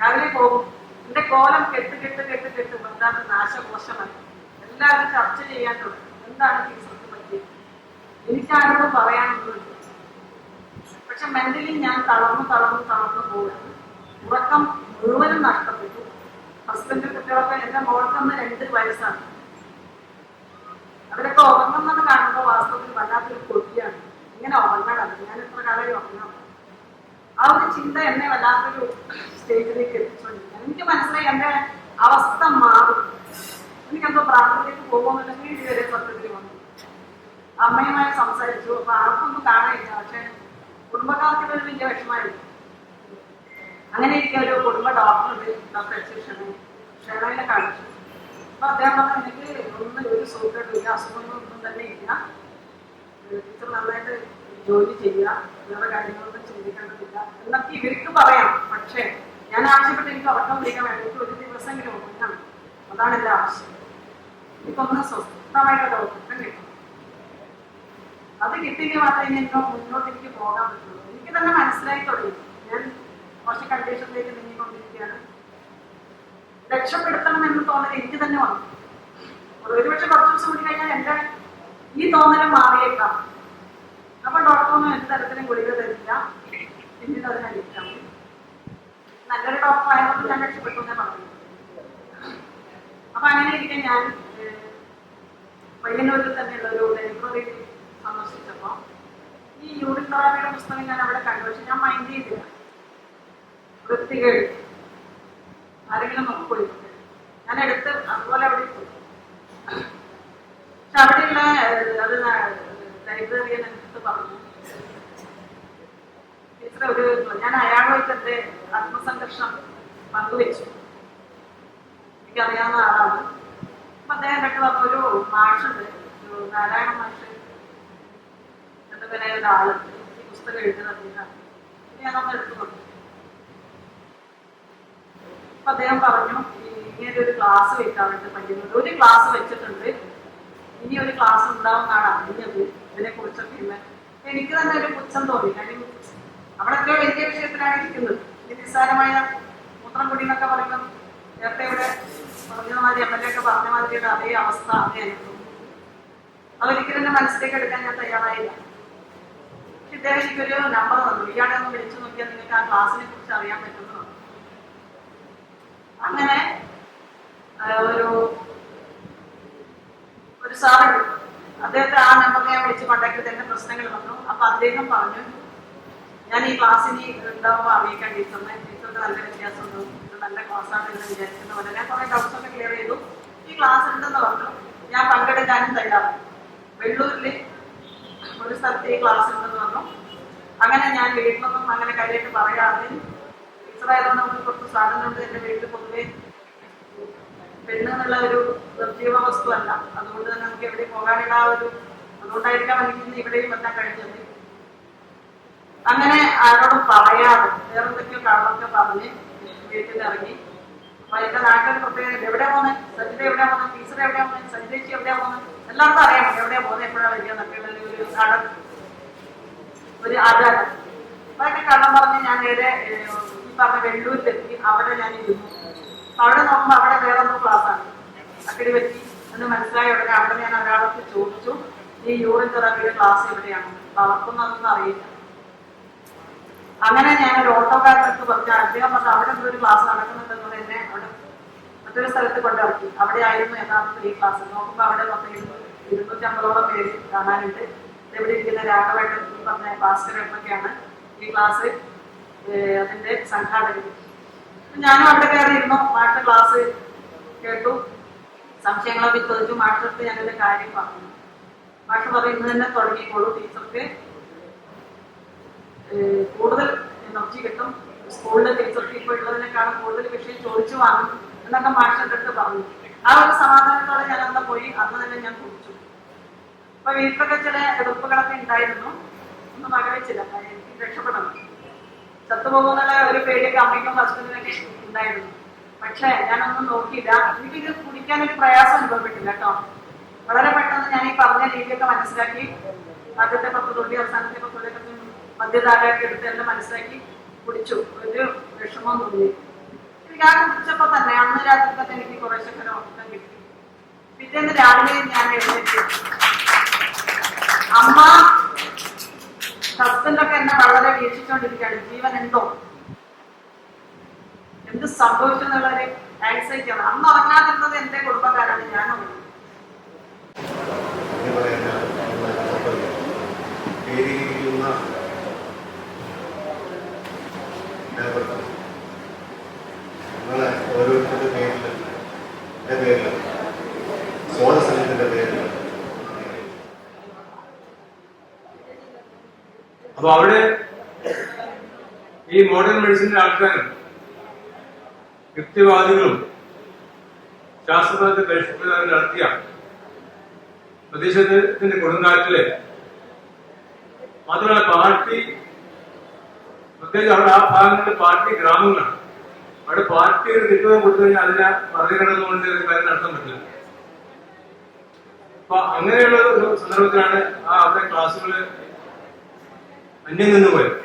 രാവിലെ പോകും, എന്റെ കോലം കെട്ട് വല്ലാത്ത നാശകോശമായി. എല്ലാവരും ചർച്ച ചെയ്യാൻ തുടങ്ങി. എന്താണ് ടീച്ചർക്ക് പറ്റിയത്? എനിക്കാരോട് പറയാനൊന്നുമില്ല. പക്ഷെ മെന്റലി ഞാൻ തളർന്നു പോവുകയാണ്. ഉറക്കം മുഴുവനും നഷ്ടപ്പെട്ടു. ഹസ്ബൻഡ് കുട്ടികളൊക്കെ, എന്റെ മോൾക്കന്ന് 2 വയസ്സാണ്. അവരൊക്കെ ഉറങ്ങുന്നത് കാണുമ്പോൾ വാസ്തവത്തിൽ വല്ലാത്തൊരു കൊതിയാണ്. ഇങ്ങനെ ഉറങ്ങണം, ഞാൻ എത്ര കാലമായി ഉറങ്ങണം. ആ ഒരു ചിന്ത എന്നെ വല്ലാത്തൊരു സ്റ്റേജിലേക്ക് എത്തിച്ചുകൊണ്ടിരിക്കുകയാണ്. എനിക്ക് മനസ്സിലായി എന്റെ അവസ്ഥ മാറും. എനിക്കെന്തോ പ്രാർത്ഥനയിലേക്ക് പോകുമെന്നുണ്ടെങ്കിൽ ഇതുവരെ സത്യത്തിൽ വന്നു. അമ്മയുമായി സംസാരിച്ചു. അപ്പൊ ആർക്കൊന്നും കാണാനില്ല. പക്ഷെ കുടുംബക്കാർക്ക് ഒരു വലിയ വിഷമമായിരുന്നു. അങ്ങനെ ഇരിക്കുക ഒരു കുടുംബ ഡോക്ടറുണ്ട്, ഡോക്ടർ ഷെറൈനെ കാണിച്ചു. അപ്പൊ അദ്ദേഹം പറഞ്ഞു, എനിക്ക് ഒരു സുഖമില്ല, അസുഖങ്ങളൊന്നും തന്നെ ഇല്ല, ടീച്ചർ നന്നായിട്ട് ജോലി ചെയ്യുക, വേറെ കാര്യങ്ങളൊന്നും ചിന്തിക്കേണ്ടതില്ല എന്നൊക്കെ ഇവർക്ക് പറയാം. പക്ഷേ ഞാൻ ആവശ്യപ്പെട്ട് എനിക്ക് ഉറക്കം വിളിക്കാൻ വേണ്ടി ഒരു ദിവസമെങ്കിലും ഉറങ്ങണം. അതാണ് എന്റെ ആവശ്യം. എനിക്കൊന്ന് സ്വസ്ഥമായിട്ട് ഉറക്കം കിട്ടും. അത് കിട്ടിയെങ്കിൽ മാത്രമേ എനിക്ക് മുന്നോട്ട് എനിക്ക് പോകാൻ പറ്റുള്ളൂ. എനിക്ക് തന്നെ മനസ്സിലായി തുടങ്ങി ഞാൻ മോശം കണ്ടീഷനിലേക്ക് നീങ്ങിക്കൊണ്ടിരിക്കുകയാണ്. രക്ഷപ്പെടുത്തണം എന്ന് തോന്നൽ എനിക്ക് തന്നെ വന്നു. ഒരുപക്ഷെ കുറച്ച് ദിവസം കൂടി കഴിഞ്ഞാൽ എന്റെ ഈ തോന്നലും മാറിയേക്കാം. അപ്പൊ ഡോക്ടറൊന്നും എന്ത് തരത്തിലും ഗുളിക തരില്ല, പിന്നീട് അതിനടിക്കാം. നല്ലൊരു ഡോക്ടർ ആയതുകൊണ്ട് ഞാൻ രക്ഷപ്പെട്ടു എന്നേ പറഞ്ഞു. അപ്പൊ അങ്ങനെ ഇരിക്കാൻ ഞാൻ പയ്യന്നൂരിൽ തന്നെയുള്ള ഒരു ലൈബ്രറി സന്ദർശിച്ചപ്പോ ഈ യൂറിൻ തെറാപ്പിയുടെ പുസ്തകം ഞാൻ അവിടെ കണ്ടു. പക്ഷെ ഞാൻ മൈൻഡ് ചെയ്തില്ല. വൃത്തികേട് ആരെങ്കിലും നോക്കിപ്പോയി ഞാൻ എടുത്ത് അതുപോലെ അവിടെ പോയി. പക്ഷെ അവിടെയുള്ള അത് ലൈബ്രറിയൻ എടുത്ത് പറഞ്ഞു, ടീച്ചറെ ഞാൻ അയാളുമായിട്ട് എന്റെ ആത്മസംഘർഷം പങ്കുവെച്ചു. എനിക്കറിയാവുന്ന ആളാണ്. അപ്പൊ അദ്ദേഹം പെട്ട് പറഞ്ഞു, ഒരു മാഷുണ്ട്, ഒരു നാരായണ മാഷ് എന്ന പേരായ ഒരാളുണ്ട്, ഈ പുസ്തകം എഴുതുന്ന. ഞാനൊന്ന് എടുത്തു നോക്കി. അപ്പൊ അദ്ദേഹം പറഞ്ഞു, ഇങ്ങനെ ഒരു ക്ലാസ് വെക്കാറുണ്ട് പയ്യന്നൂർ. ഒരു ക്ലാസ് വെച്ചിട്ടുണ്ട്, ഇനി ഒരു ക്ലാസ് ഉണ്ടാവുമെന്നാണ് അറിഞ്ഞത് ഇതിനെ കുറിച്ചൊക്കെ. ഇന്ന് എനിക്ക് തന്നെ ഒരു പുച്ഛം തോന്നി. കാര്യം അവിടെ എത്രയോ വലിയ വിഷയത്തിലാണ് ഇരിക്കുന്നത്. ഈ നിസ്സാരമായ മൂത്രം കുടി എന്നൊക്കെ പറയുമ്പോൾ നേരത്തെ ഇവിടെ പറഞ്ഞ മാതിരി MLA ഒക്കെ പറഞ്ഞ മാതിരിയുടെ അതേ അവസ്ഥ, അതേ അനുഭവം. അതൊരിക്കലും എന്റെ മനസ്സിലേക്ക് എടുക്കാൻ ഞാൻ തയ്യാറായില്ല. പക്ഷെ ഇദ്ദേഹം എനിക്കൊരു നമ്പർ തന്നു, ഇയാളെ ഒന്ന് വിളിച്ചു നോക്കിയാൽ നിങ്ങൾക്ക് ആ ക്ലാസ്സിനെ കുറിച്ച് അറിയാൻ പറ്റുമെന്ന് പറഞ്ഞു. അങ്ങനെ ഒരു സാറുണ്ട്, അദ്ദേഹത്തെ ആ നമ്പറിൽ ഞാൻ വിളിച്ച് കോണ്ടാക്ട് ചെയ്ത് എന്റെ പ്രശ്നങ്ങൾ വന്നു. അപ്പൊ അദ്ദേഹം പറഞ്ഞു, ഞാൻ ഈ ക്ലാസ്സിന് ഉണ്ടാവുമ്പോൾ അറിയിക്കാൻ ടീച്ചറിനെ, ടീച്ചർക്ക് നല്ല വ്യത്യാസമുണ്ടോ, ഇത് നല്ല ക്ലാസ്സാണ് എന്ന് വിചാരിക്കുന്ന പോലെ ഞാൻ കുറെ ഡൗട്ട്സ് ഒക്കെ ക്ലിയർ ചെയ്തു. ഈ ക്ലാസ് ഉണ്ടെന്ന് പറഞ്ഞു. ഞാൻ പങ്കെടുക്കാനും തയ്യാറാണ്. വെള്ളൂരിൽ ഒരു സ്ഥലത്ത് ഈ ക്ലാസ് ഉണ്ടെന്ന് പറഞ്ഞു. അങ്ങനെ ഞാൻ വീട്ടിലൊന്നും അങ്ങനെ കാര്യമായിട്ട് പറയാതെ, ടീച്ചറായതുകൊണ്ട് നമുക്ക് കുറച്ച് സാധനമുണ്ട്. എന്റെ വീട്ടിൽ പൊതുവെ പെണ്ണ് എന്നുള്ള ഒരു നിർജീവ വസ്തുവല്ല. അതുകൊണ്ട് തന്നെ നമുക്ക് എവിടെ പോകാനുള്ള അതുകൊണ്ടായിരിക്കാം എനിക്ക് ഇവിടെയും എത്താൻ കഴിഞ്ഞത്. അങ്ങനെ ആരോടും പറയാതെ വേറെന്തൊക്കെയോ കള്ളൊക്കെ പറഞ്ഞ് വീട്ടിൽ ഇറങ്ങി. അപ്പൊ എന്റെ നാട്ടിൽ പ്രത്യേകം എവിടെ പോകുന്നത്, സജിത എവിടെയാ പോകുന്നത്, ടീച്ചർ എവിടെയാ പോകുന്നത്, സജിതേച്ചി എവിടെയാ പോകുന്നത്, എല്ലാവർക്കും അറിയാം എവിടെയാ പോകുന്നത്, എപ്പോഴാണ് വരിക എന്നൊക്കെയുള്ള ഒരു ആചാരം. അതൊക്കെ കള്ളം പറഞ്ഞ് ഞാൻ നേരെ ഈ പറഞ്ഞ വെള്ളൂരിലെത്തി. അവിടെ ഞാൻ ഇരുന്നു. അവിടെ നോക്കുമ്പോൾ അവിടെ വേറൊന്നും ക്ലാസ്സാണ്. അക്കടി പറ്റി എന്ന് മനസ്സിലായ ഉടനെ അവിടെ ഞാൻ ഒരാൾക്ക് ചോദിച്ചു, ഈ യൂറിൻ തെറാപ്പിയുടെ ക്ലാസ് എവിടെയാണ്, വളർത്തുന്നതൊന്നും അറിയില്ല. അങ്ങനെ ഞാൻ ഒരു ഓട്ടോക്കാരനടുത്ത് പറഞ്ഞു, അദ്ദേഹം പറഞ്ഞു അവിടെ ഒരു ക്ലാസ് നടക്കുന്നുണ്ടെന്ന് എന്നെ അവിടെ മറ്റൊരു സ്ഥലത്ത് കൊണ്ടിറക്കി. അവിടെ ആയിരുന്നു യഥാർത്ഥത്തിൽ ഈ ക്ലാസ്. നോക്കുമ്പോൾ അവിടെ 250ഓളം പേര് കാണാനുണ്ട്. ഇവിടെ ഇരിക്കുന്ന രാഘവേട്ടൻ പറഞ്ഞ ഭാസ്കരേട്ടനൊക്കെയാണ് ഈ ക്ലാസ് അതിന്റെ സംഘാടകർ. ഞാനും അവിടെ കയറിയിരുന്നു. മാഷ ക്ലാസ് കേട്ടു, സംശയങ്ങളൊക്കെ ചോദിച്ചു. മാഷടുത്ത് ഞാനിന്റെ കാര്യം പറഞ്ഞു. മാഷ പറയും ഇന്ന് തന്നെ തുടങ്ങിക്കോളൂ, ടീച്ചർക്ക് കൂടുതൽ എനർജി കിട്ടും, സ്കൂളിലെ ടീച്ചർക്ക് ഇപ്പോൾ ഉള്ളതിനേക്കാളും കൂടുതൽ വിഷയം ചോദിച്ചു വാങ്ങും എന്നൊക്കെ മാഷന്റെ അടുത്ത് പറഞ്ഞു. ആ ഒരു സമാധാനത്തോടെ ഞാൻ അന്ന് പോയി. അന്ന് തന്നെ ഞാൻ കുടിച്ചു. അപ്പൊ വീട്ടിലൊക്കെ ചില എതിർപ്പുകളൊക്കെ ഉണ്ടായിരുന്നു. ഒന്നും വകവെച്ചില്ല, എനിക്ക് രക്ഷപ്പെടണം. ചത്തുപോകുന്നുള്ള ഒരു പേടിയൊക്കെ അമ്മയ്ക്കും ഹസ്ബൻഡിനൊക്കെ ഉണ്ടായിരുന്നു. പക്ഷെ ഞാനൊന്നും നോക്കിയില്ല. എനിക്കിത് കുടിക്കാൻ ഒരു പ്രയാസം അനുഭവപ്പെട്ടില്ല കേട്ടോ. വളരെ പെട്ടെന്ന് ഞാൻ ഈ പറഞ്ഞ രീതിയൊക്കെ മനസ്സിലാക്കി. ആദ്യത്തെ 10 തുള്ളി, അവസാനത്തെ 10 തുള്ളിയൊക്കെ മദ്യധാരയൊക്കെ എടുത്ത് എല്ലാം മനസ്സിലാക്കി കുടിച്ചു. ഒരു വിഷമം തോന്നി. എനിക്ക് ആ കുടിച്ചപ്പോ തന്നെ അന്ന് രാത്രി തന്നെ എനിക്ക് കുറേശ്ശൊക്കെ ഉറക്കം കിട്ടി. പിറ്റേന്ന് രാവിലെ ഞാൻ എഴുന്നേറ്റ് അമ്മ ഹസ്ബൻഡൊക്കെ എന്നെ വളരെ വീക്ഷിച്ചുകൊണ്ടിരിക്കുകയാണ്. ജീവൻ എന്തോ എന്ത് സംഭവിച്ചു എന്നുള്ളൊരു ആൻസൈറ്റിയാണ്. അന്ന് ഉറങ്ങാതിരുന്നത് എന്റെ കുടുംബക്കാരാണ്. ഞാനും നിങ്ങളെ ഓരോരുത്തരുടെ പേരിൽ സ്വാതന്ത്ര്യത്തിന്റെ പേരിൽ. അപ്പൊ അവിടെ ഈ മോഡേൺ മെഡിസിന്റെ ആൾക്കാരും യുക്തിവാദികളും ശാസ്ത്രത്തെ പരിഷ്കൃതം നടത്തിയ പ്രദേശത്തിന്റെ കൊടുങ്കാറ്റില് മാത്രമല്ല പാർട്ടി, പ്രത്യേകിച്ച് അവിടെ ആ ഭാഗങ്ങളിൽ പാർട്ടി ഗ്രാമങ്ങളാണ്. അവിടെ പാർട്ടി ഒരു കെട്ടിടം കൊടുത്തു കഴിഞ്ഞാൽ അതിനെ മറികടന്നുകൊണ്ട് ഒരു കാര്യം നടത്താൻ പറ്റില്ല. അപ്പൊ അങ്ങനെയുള്ള ഒരു സന്ദർഭത്തിലാണ് ആ അവിടെ ക്ലാസ്സുകള് അന്യം നിന്ന് പോയത്.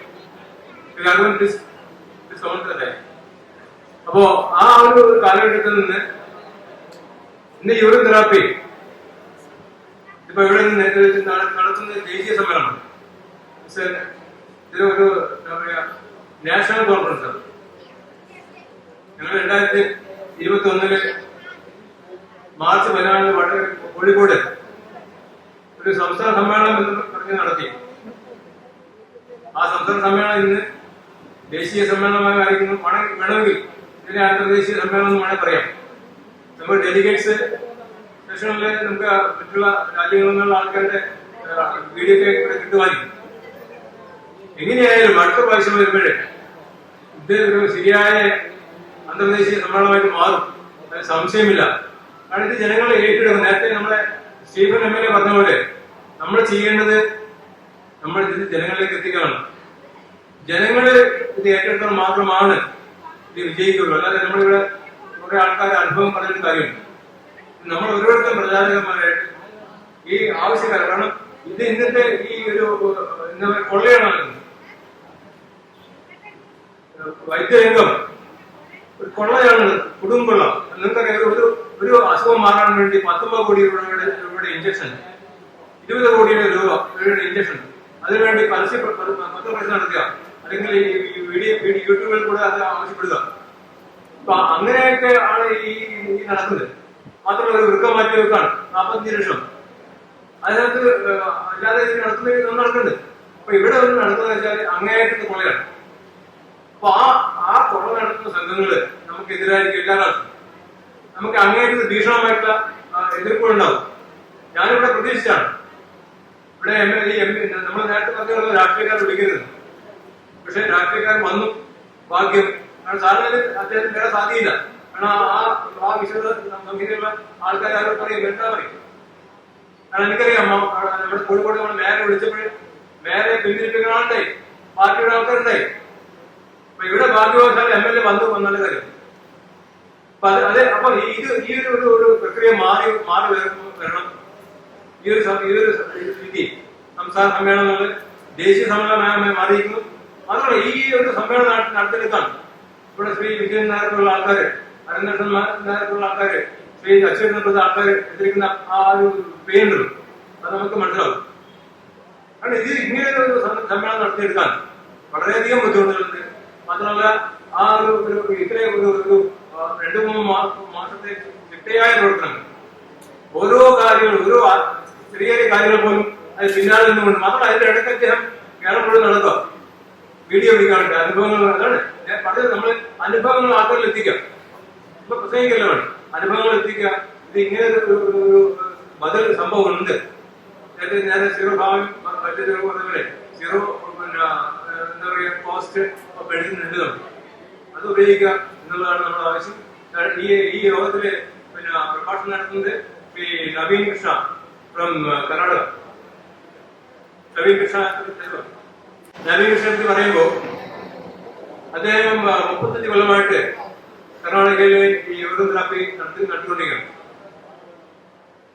അപ്പോ ആ ഒരു കാലഘട്ടത്തിൽ നിന്ന് ഇന്ന് യൂറിൻ തെറാപ്പി ഇപ്പൊ ഇവിടെ നിന്ന് നേരത്തെ വെച്ച് നടത്തുന്ന ദേശീയ സമ്മേളനം, ഇതൊരു എന്താ പറയാ നാഷണൽ കോൺഫറൻസ് ആണ്. ഞങ്ങൾ 2021 മാർച്ച് 14 കോഴിക്കോട് ഒരു സംസ്ഥാന സമ്മേളനം എന്ന് പറഞ്ഞ് നടത്തി. ആ സംസ്ഥാന സമ്മേളനം ഇന്ന് ദേശീയ സമ്മേളനമായി ആയിരിക്കുന്നു. വേണമെങ്കിൽ ഇതിനെ അന്തർദേശീയ സമ്മേളനം എന്ന് വേണമെങ്കിൽ പറയാം. നമ്മൾ ഡെലിഗേറ്റ്സ് സെഷനിൽ നമുക്ക് മറ്റുള്ള രാജ്യങ്ങളിൽ നിന്നുള്ള ആൾക്കാരുടെ വീഡിയോ ഒക്കെ ഇവിടെ കിട്ടുമായിരിക്കും. എങ്ങനെയായാലും അടുത്ത പ്രാവശ്യം വരുമ്പോഴേ ഇത് ഒരു ശരിയായ അന്തർദേശീയ സമ്മേളനമായിട്ട് മാറും, സംശയമില്ല. കാരണം ഇത് ജനങ്ങളെ ഏറ്റെടുക്കും. നേരത്തെ നമ്മളെ സ്റ്റീഫൻ MLA പറഞ്ഞ പോലെ നമ്മൾ ചെയ്യേണ്ടത് നമ്മൾ ഇത് ജനങ്ങളിലേക്ക് എത്തിക്കണം. ജനങ്ങള് ഇത് ഏറ്റെടുത്താൽ മാത്രമാണ് ഇത് വിജയിക്കുള്ളൂ. അല്ലാതെ നമ്മളിവിടെ കുറെ ആൾക്കാരുടെ അനുഭവം പറഞ്ഞിട്ട് കാര്യമുണ്ട്. നമ്മൾ ഓരോരുത്തരും പ്രചാരകന്മാരായിട്ട് ഈ ആവശ്യക്കാർ, കാരണം ഇത് ഇന്നത്തെ ഈ ഒരു എന്താ പറയുക കൊള്ളയാണ്. വൈദ്യരംഗം ഒരു കൊള്ളയാണ്, കുടുംബക്കൊള്ള. നിങ്ങൾക്കറിയാം, ഒരു അസുഖം മാറാൻ വേണ്ടി 19 കോടി രൂപയുടെ ഇഞ്ചക്ഷൻ, 20 കോടിയുടെ രൂപയുടെ ഇഞ്ചക്ഷൻ, അതിനുവേണ്ടി പത്രപ്രചരണം നടത്തുക, അല്ലെങ്കിൽ ഈ യൂട്യൂബിൽ കൂടെ അത് ആവശ്യപ്പെടുക. അപ്പൊ അങ്ങനെയൊക്കെ ആണ് ഈ നടക്കുന്നത്. മാത്രമല്ല ഒരു വൃക്ക മാറ്റി വെക്കാണ് 45 ലക്ഷം. അതിനകത്ത് അല്ലാതെ ഇത് നടത്തുന്നത് നടക്കുന്നുണ്ട്. അപ്പൊ ഇവിടെ ഒന്ന് നടക്കുന്നത് വെച്ചാൽ അങ്ങേയറ്റത്തെ കൊള്ളയാണ്. അപ്പൊ ആ കൊള്ള നടത്തുന്ന സംഘങ്ങള് നമുക്കെതിരായിരിക്കും എല്ലാ കാലത്തും. നമുക്ക് അങ്ങേയറ്റത്ത് ഭീഷണമായിട്ടുള്ള എതിർപ്പുകളുണ്ടാവും. ഞാനിവിടെ പ്രതീക്ഷിച്ചാണ്. ഇവിടെ നമ്മൾ നേരത്തെ പറഞ്ഞ രാഷ്ട്രീയക്കാർ വിളിക്കരുത്. പക്ഷെ രാഷ്ട്രീയക്കാർ വന്നു, ഭാഗ്യം. കാരണം സാറിന് അദ്ദേഹത്തിന് വേറെ സാധ്യയില്ല. കാരണം ആ വിശദ സംഹിതയുള്ള ആൾക്കാർ ആരും പറയും, എന്താ പറയും. കാരണം എനിക്കറിയാം, നമ്മുടെ കോഴിക്കോട് നമ്മൾ മേരെ വിളിച്ചപ്പോൾ മേരെ പിന്തിരിപ്പിക്കുന്ന ആളുണ്ടായി, പാർട്ടിയുടെ ആൾക്കാരുണ്ടായി. അപ്പൊ ഇവിടെ ഭാഗ്യവശാൽ MLA വന്നു നല്ല കാര്യം. അപ്പൊ ഈ ഒരു പ്രക്രിയ മാറി വരണം. ഈ ഒരു രീതി സംസ്ഥാന സമ്മേളനങ്ങൾ ദേശീയ സമ്മേളനമായി മാറിയിരിക്കുന്നു. മാത്രമല്ല ഈ ഒരു സമ്മേളനം നടത്തിയെടുക്കാൻ ഇവിടെ ശ്രീ വിജയൻ നായർക്കുള്ള ആൾക്കാര്, അരന്തേഷൻ നായർക്കുള്ള ആൾക്കാര്, ശ്രീ അച്യുതനുള്ള ആൾക്കാര് എടുത്തിരിക്കുന്ന ആ ഒരു പേരുണ്ടല്ലോ, അത് നമുക്ക് മനസ്സിലാവും. കാരണം ഇത് ഇങ്ങനെ ഒരു സമ്മേളനം നടത്തിയെടുക്കാൻ വളരെയധികം ബുദ്ധിമുട്ടുകളുണ്ട്. മാത്രമല്ല ആ ഒരു ഇത്രയും ഒരു 2-3 മാസത്തെ ചിട്ടയായ പ്രവർത്തനങ്ങൾ, ഓരോ കാര്യങ്ങളും, ഓരോ ചെറിയ കാര്യങ്ങൾ പോലും അത് പിന്നാലെ നിന്നുകൊണ്ട്, മാത്രമല്ല അതിന്റെ ഇടയ്ക്ക് അദ്ദേഹം കേരളം മുഴുവൻ നടക്കുക, വീഡിയോ എടുക്കാറുണ്ട്, അനുഭവങ്ങൾ. അതാണ് ഞാൻ പറഞ്ഞത്, നമ്മൾ അനുഭവങ്ങൾ ആൾക്കാരിൽ എത്തിക്കാം. ഇപ്പൊ പ്രസംഗിക്കല്ലോ വേണം, അനുഭവങ്ങൾ എത്തിക്കുക. ഇത് ഇങ്ങനെ ഒരു ബദൽ സംഭവം ഉണ്ട്. ഞാൻ സീറോ ഭാവം മറ്റൊരു പറഞ്ഞ സീറോ എന്താ പറയുക കോസ്റ്റ് മെഡിസിൻ ഉണ്ട്, അത് ഉപയോഗിക്കുക എന്നുള്ളതാണ് നമ്മുടെ ആവശ്യം. ഈ യോഗത്തില് പ്രഭാഷണം നടത്തുന്നത് ശ്രീ നവീൻ കൃഷ്ണ ഫ്രം കർണാടക. നവീൻ കൃഷ്ണയെ പറ്റി പറയുമ്പോ അദ്ദേഹം 35 കൊല്ലമായിട്ട് കർണാടകയില് ഈ യോഗ തെറാപ്പി നടത്തിക്കൊണ്ടിരിക്കുകയാണ്.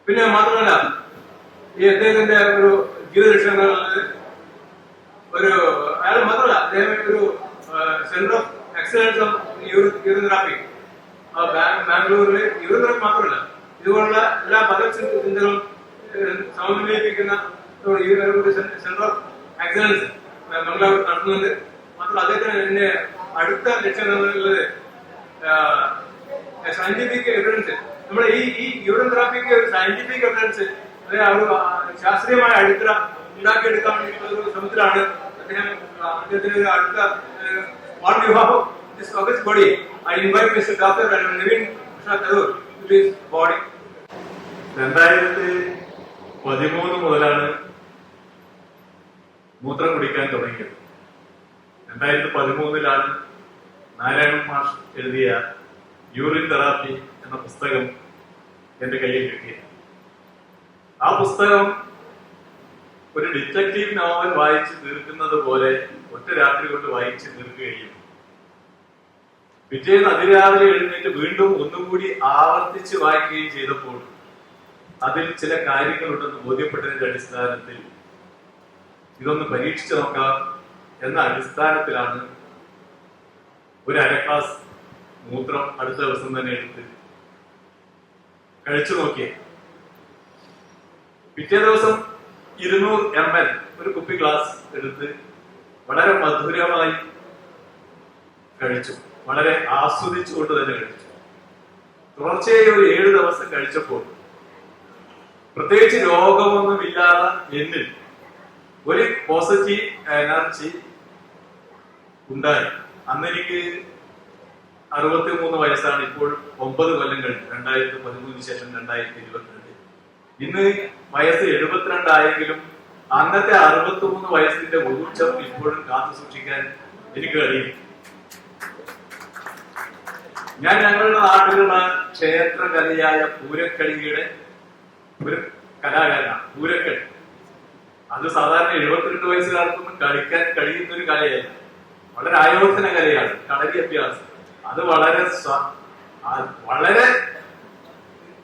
പിന്നെ മാത്രമല്ല ഈ അദ്ദേഹത്തിന്റെ ഒരു ജീവിത ലക്ഷ്യം എന്നുള്ളത് അയാൾ മാത്രമല്ല, അദ്ദേഹം ഒരു centre of excellence of uro therapy ബാംഗ്ലൂരില് യൂറോ തെറാപ്പി മാത്രമല്ല, ഇതുപോലുള്ള എല്ലാ പല ചിന്തകളും സമന്വയിപ്പിക്കുന്ന സെന്റർ ഓഫ് എക്സലൻസ് മംഗളൂർ നടത്തുന്നുണ്ട്. മാത്രമല്ല അദ്ദേഹത്തിന് എന്റെ അടുത്ത ലക്ഷ്യം എന്നുള്ളത് സയന്റിഫിക് എവിഡൻസ്, നമ്മുടെ ഈ യൂറോ തെറാപ്പിക്ക് ഒരു സയന്റിഫിക് എവിഡൻസ്, ഒരു ശാസ്ത്രീയമായ അടിത്തറ ഉണ്ടാക്കിയെടുക്കാൻ വേണ്ടിയിട്ടുള്ള ഒരു ശ്രമത്തിലാണ് അദ്ദേഹത്തിന് ഒരു അടുത്ത on behalf of this august body, I invite Mr. Dr. Naveen Krishna Tharoor to this body. 2013 മുതലാണ് മൂത്രം കുടിക്കാൻ തുടങ്ങിയത്. 2013 നാരായണൻ മാഷ് എഴുതിയ യൂറിൻ തെറാപ്പി എന്ന പുസ്തകം എന്റെ കയ്യിൽ കിട്ടിയത്. ആ പുസ്തകം ഒരു ഡിറ്റക്റ്റീവ് നോവൽ വായിച്ച് തീർക്കുന്നത് പോലെ ഒറ്റ രാത്രി കൊണ്ട് വായിച്ച് തീർക്കുകയും പിറ്റേന്ന് അതിരാവിലെ എഴുന്നേറ്റ് വീണ്ടും ഒന്നുകൂടി ആവർത്തിച്ച് വായിക്കുകയും ചെയ്തപ്പോൾ അതിൽ ചില കാര്യങ്ങളുണ്ടെന്ന് ബോധ്യപ്പെട്ടതിന്റെ അടിസ്ഥാനത്തിൽ ഇതൊന്ന് പരീക്ഷിച്ചു നോക്കാം എന്ന അടിസ്ഥാനത്തിലാണ് ഒരു 1/2 ഗ്ലാസ് മൂത്രം അടുത്ത ദിവസം തന്നെ എടുത്ത് കഴിച്ചു നോക്കിയത്. പിറ്റേ ദിവസം 200 ml ഒരു കുപ്പി ഗ്ലാസ് എടുത്ത് വളരെ മധുരമായി കഴിച്ചു, വളരെ ആസ്വദിച്ചുകൊണ്ട് തന്നെ കഴിച്ചു. തുടർച്ചയായി ഒരു 7 ദിവസം കഴിച്ചപ്പോൾ പ്രത്യേകിച്ച് രോഗമൊന്നുമില്ലാതെ എന്നിൽ ഒരു പോസിറ്റീവ് എനർജി ഉണ്ടായി. അന്ന് എനിക്ക് 63 വയസ്സാണ്. ഇപ്പോൾ 9 കൊല്ലം കഴിഞ്ഞു. 2013 ശേഷം 2022. ഇന്ന് വയസ്സ് 72 ആയെങ്കിലും അന്നത്തെ 63 വയസ്സിന്റെ ഊർജം ഇപ്പോഴും കാത്തു സൂക്ഷിക്കാൻ എനിക്ക് കഴിയും. ഞാൻ ഞങ്ങളുടെ നാട്ടിലുള്ള ക്ഷേത്രകലയായ പൂരക്കളിയുടെ ഒരു കലാകാരനാണ്. പൂരക്കളി അത് സാധാരണ 72 വയസ്സുകാർക്കൊന്നും കളിക്കാൻ കഴിയുന്ന ഒരു കലയല്ല. വളരെ ആയോധന കലയാണ്, കളരി അഭ്യാസം. അത് വളരെ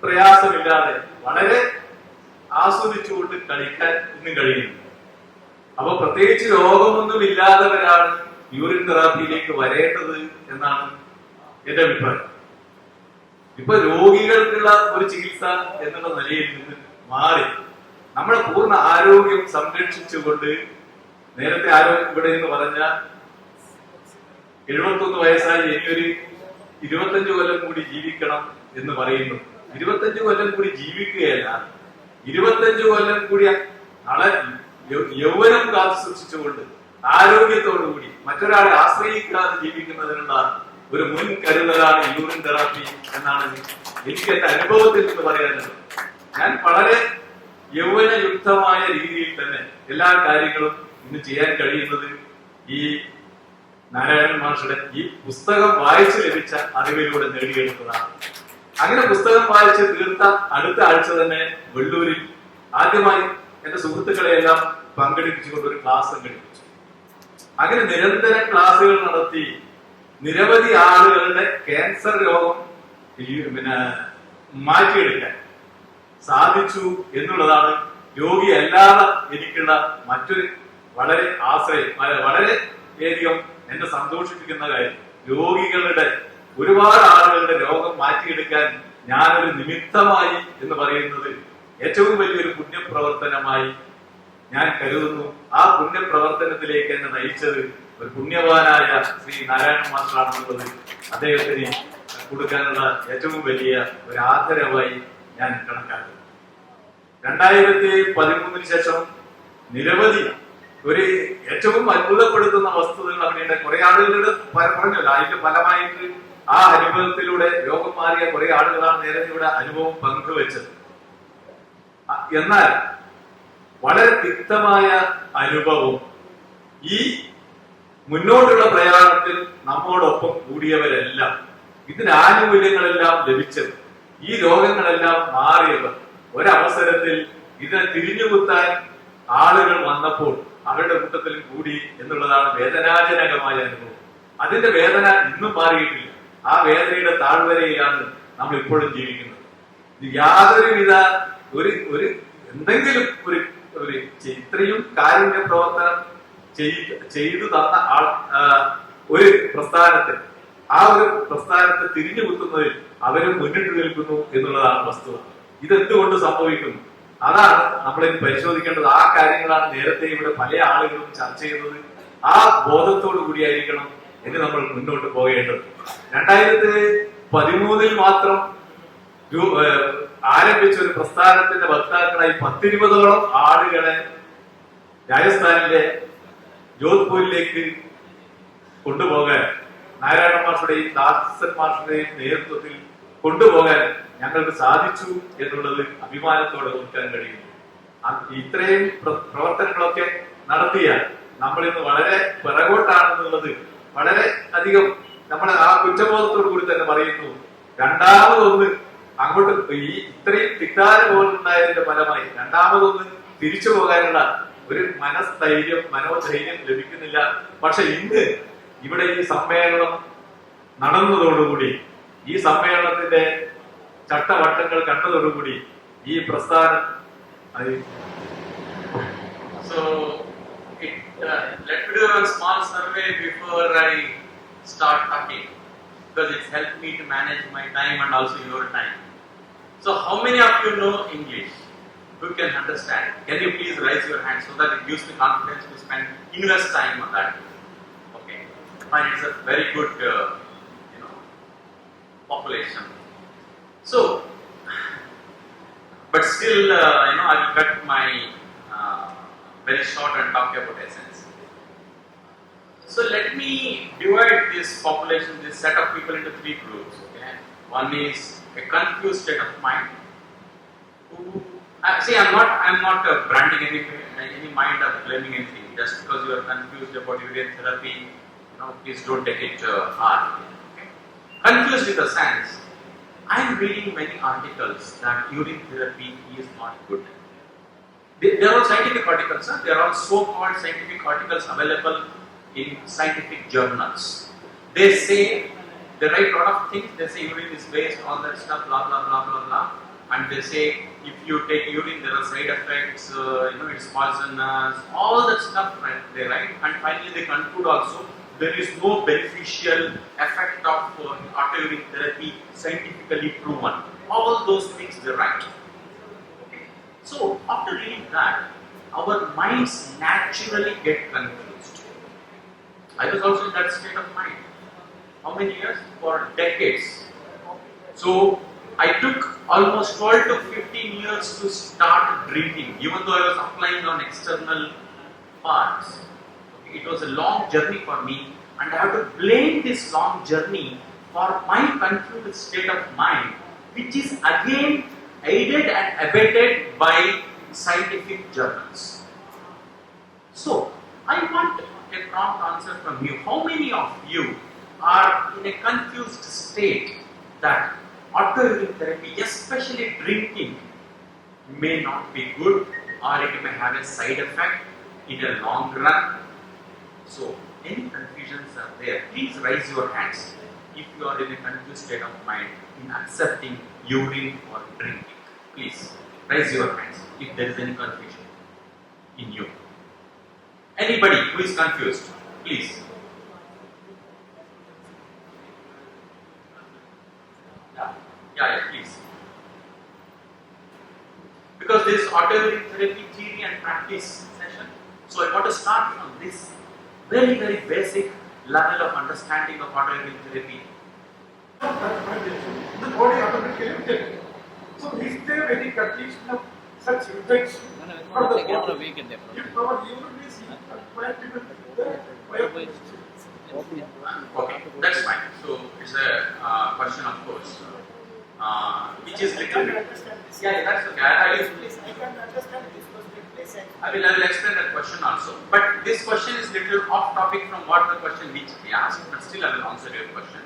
പ്രയാസമില്ലാതെ വളരെ ആസ്വദിച്ചുകൊണ്ട് കളിക്കാൻ ഇന്നും കഴിയുന്നു. അപ്പൊ പ്രത്യേകിച്ച് രോഗമൊന്നും ഇല്ലാത്തവരാണ് യൂറിൻ തെറാപ്പിയിലേക്ക് വരേണ്ടത് എന്നാണ് എന്റെ അഭിപ്രായം. ഇപ്പൊ രോഗികൾക്കുള്ള ഒരു ചികിത്സ എന്നുള്ള നിലയിൽ നിന്ന് മാറി നമ്മുടെ പൂർണ്ണ ആരോഗ്യം സംരക്ഷിച്ചുകൊണ്ട്, നേരത്തെ ആരോഗ്യം ഇവിടെ എന്ന് പറഞ്ഞ 71 വയസ്സായി ഇനിയൊരു 25 കൊല്ലം കൂടി ജീവിക്കണം എന്ന് പറയുന്നു. 25 കൊല്ലം കൂടി ജീവിക്കുകയല്ല, 25 കൊല്ലം കൂടി യൗവനം കാത്തു സൂക്ഷിച്ചുകൊണ്ട് ആരോഗ്യത്തോടുകൂടി മറ്റൊരാളെ ആശ്രയിക്കാതെ ജീവിക്കുന്നതിനുള്ള ഒരു മുൻകരുതലാണ് യൂറിൻ തെറാപ്പി എന്നാണ് എനിക്ക് എന്റെ അനുഭവത്തിൽ നിന്ന് പറയാനുള്ളത്. ഞാൻ വളരെ യൗവനയുക്തമായ രീതിയിൽ തന്നെ എല്ലാ കാര്യങ്ങളും ഇന്ന് ചെയ്യാൻ കഴിയുന്നത് ഈ നാരായണൻ മാഷുടെ ഈ പുസ്തകം വായിച്ചു ലഭിച്ച അറിവിലൂടെ നേടിയെടുത്തതാണ്. അങ്ങനെ പുസ്തകം വായിച്ച് തീർത്ത അടുത്ത ആഴ്ച തന്നെ വെള്ളൂരിൽ ആദ്യമായി എന്റെ സുഹൃത്തുക്കളെയെല്ലാം പങ്കെടുപ്പിച്ചുകൊണ്ട് ഒരു ക്ലാസ് സംഘടിപ്പിച്ചു. അങ്ങനെ നിരന്തര ക്ലാസുകൾ നടത്തി നിരവധി ആളുകളുടെ ക്യാൻസർ രോഗം മാറ്റിയെടുക്കാൻ സാധിച്ചു എന്നുള്ളതാണ് രോഗിയല്ലാതെ എനിക്കുള്ള മറ്റൊരു വളരെ വളരെയധികം എന്നെ സന്തോഷിപ്പിക്കുന്ന കാര്യം. രോഗികളുടെ ഒരുപാട് ആളുകളുടെ രോഗം മാറ്റിയെടുക്കാൻ ഞാനൊരു നിമിത്തമായി എന്ന് പറയുന്നത് ഏറ്റവും വലിയൊരു പുണ്യപ്രവർത്തനമായി ഞാൻ കരുതുന്നു. ആ പുണ്യപ്രവർത്തനത്തിലേക്ക് എന്നെ നയിച്ചത് ഒരു പുണ്യവാനായ ശ്രീ നാരായണ മാസ്റ്ററാണെന്നുള്ളത് അദ്ദേഹത്തിന് കൊടുക്കാനുള്ള ഏറ്റവും വലിയ ഒരു ആദരവായി ഞാൻ കണക്കാക്കുന്നു. 2013 ശേഷം നിരവധി ഒരു ഏറ്റവും അത്ഭുതപ്പെടുത്തുന്ന വസ്തുതകൾ അവിടെ കുറെ ആളുകളുടെ പറഞ്ഞല്ലോ. അതിന്റെ ഫലമായിട്ട് ആ അനുഭവത്തിലൂടെ രോഗം മാറിയ കുറെ ആളുകളാണ് നേരെ ഇവിടെ അനുഭവം പങ്കുവെച്ചത്. എന്നാൽ വളരെ തിക്തമായ അനുഭവം ഈ മുന്നോട്ടുള്ള പ്രയാണത്തിൽ നമ്മോടൊപ്പം കൂടിയവരെല്ലാം ഇതിന് ആനുകൂല്യങ്ങളെല്ലാം ലഭിച്ചത് ഈ രോഗങ്ങളെല്ലാം മാറിയവർ ഒരവസരത്തിൽ ഇതിനെ തിരിഞ്ഞുകുത്താൻ ആളുകൾ വന്നപ്പോൾ അവരുടെ കൂട്ടത്തിൽ കൂടി എന്നുള്ളതാണ് വേദനാജനകമായ അനുഭവം. അതിന്റെ വേദന ഇന്നും മാറിയിട്ടില്ല. ആ വേദനയുടെ താഴ്വരയിലാണ് നമ്മൾ ഇപ്പോഴും ജീവിക്കുന്നത്. യാതൊരുവിധ ഒരു എന്തെങ്കിലും ഒരു ഇത്രയും കാരുണ്യ പ്രവർത്തനം ചെയ്തു തന്ന ഒരു പ്രസ്ഥാനത്തെ ആ ഒരു പ്രസ്ഥാനത്തെ തിരിഞ്ഞു കുത്തുന്നതിൽ അവരും മുന്നിട്ട് നിൽക്കുന്നു എന്നുള്ളതാണ് വസ്തുത. ഇതെന്തുകൊണ്ട് സംഭവിക്കുന്നു? അതാണ് നമ്മളിത് പരിശോധിക്കേണ്ടത്. ആ കാര്യങ്ങളാണ് നേരത്തെ ഇവിടെ പല ആളുകളും ചർച്ച ചെയ്തത്. ആ ബോധത്തോടു കൂടിയായിരിക്കണം എന്ന് നമ്മൾ മുന്നോട്ട് പോകേണ്ടത്. 2013 മാത്രം ആരംഭിച്ച ഒരു പ്രസ്ഥാനത്തിന്റെ വക്താക്കളായി 10-20ഓളം ആളുകളെ രാജസ്ഥാനിലെ ജോധ്പൂരിലേക്ക് കൊണ്ടുപോകാൻ നാരായണ മാഷുടെയും ദാസൻ മാഷുടെയും നേതൃത്വത്തിൽ കൊണ്ടുപോകാൻ ഞങ്ങൾക്ക് സാധിച്ചു എന്നുള്ളത് അഭിമാനത്തോടെ ഓർക്കാൻ കഴിയുന്നു. ഇത്രയും പ്രവർത്തനങ്ങളൊക്കെ നടത്തിയാൽ നമ്മൾ ഇന്ന് വളരെ പിറകോട്ടാണെന്നുള്ളത് വളരെ അധികം നമ്മൾ ആ കുറ്റബോധത്തോടു കൂടി തന്നെ പറയുന്നു. രണ്ടാമതൊന്ന് അങ്ങോട്ട് ഈ ഇത്രയും തിക്താനുഭവം ഉണ്ടായതിന്റെ ഫലമായി രണ്ടാമതൊന്ന് തിരിച്ചു പോകാനുള്ള ഒരു മനസ്ഥൈര്യം മനോധൈര്യം ലഭിക്കുന്നില്ല. പക്ഷെ ഇന്ന് ഇവിടെ ഈ സമ്മേളനം നടന്നതോടുകൂടി ഈ സമ്മേളനത്തിന്റെ ചട്ടവട്ടങ്ങൾ കണ്ടതോടുകൂടി ഈ പ്രസ്ഥാനം let me do a small survey before I start talking, because it's helped me to manage my time and also your time. So how many of you know English? Who can understand? Can you please raise your hand so that it gives me confidence to invest time on that? Okay, fine. It's a very good population. So, but still, I will cut my very short and talk about essence. So let me divide this population, this set of people into 3 groups. Okay, one is a confused state of mind. See, I'm not branding any mind or blaming anything. Just because you are confused about urine therapy, please don't take it hard. Okay? Confused in the sense, I'm reading many articles that urine therapy is not good. They are all scientific articles. They are all so-called scientific articles available in scientific journals. They say, they write a lot of things. They say urine is waste, all that stuff, blah blah blah blah blah. And they say if you take urine, there are side effects. It's poisonous. All that stuff, right? They write, and finally they conclude also there is no beneficial effect of urine therapy scientifically proven. All those things they write. So, after reading that, our minds naturally get confused. I was also in that state of mind. How many years? For decades. So, I took almost 12 to 15 years to start drinking, even though I was applying on external parts. It was a long journey for me, and I have to blame this long journey for my confused state of mind, which is again aided and abetted by scientific journals. So, I want a prompt answer from you. How many of you are in a confused state that urine therapy, especially drinking, may not be good, or it may have a side effect in a long run? So, any confusions are there, please raise your hands if you are in a confused state of mind in accepting urine or drinking. Please raise your hands if there is any confusion in you. Anybody who is confused, please. Yeah, please. Because this is urine therapy theory and practice session, so I want to start from this very, very basic level of understanding of autoimmune therapy. The body automatically takes. So is there any condition of such rejection for the body? If our urine is compatible with the biochemistry. Okay, that's fine. So it's a question, of course, which is little bit. Yeah, that's okay. I can't understand this question. Please I will explain that question also. But this question is little off topic from what the question which he asked, but still I will answer your question.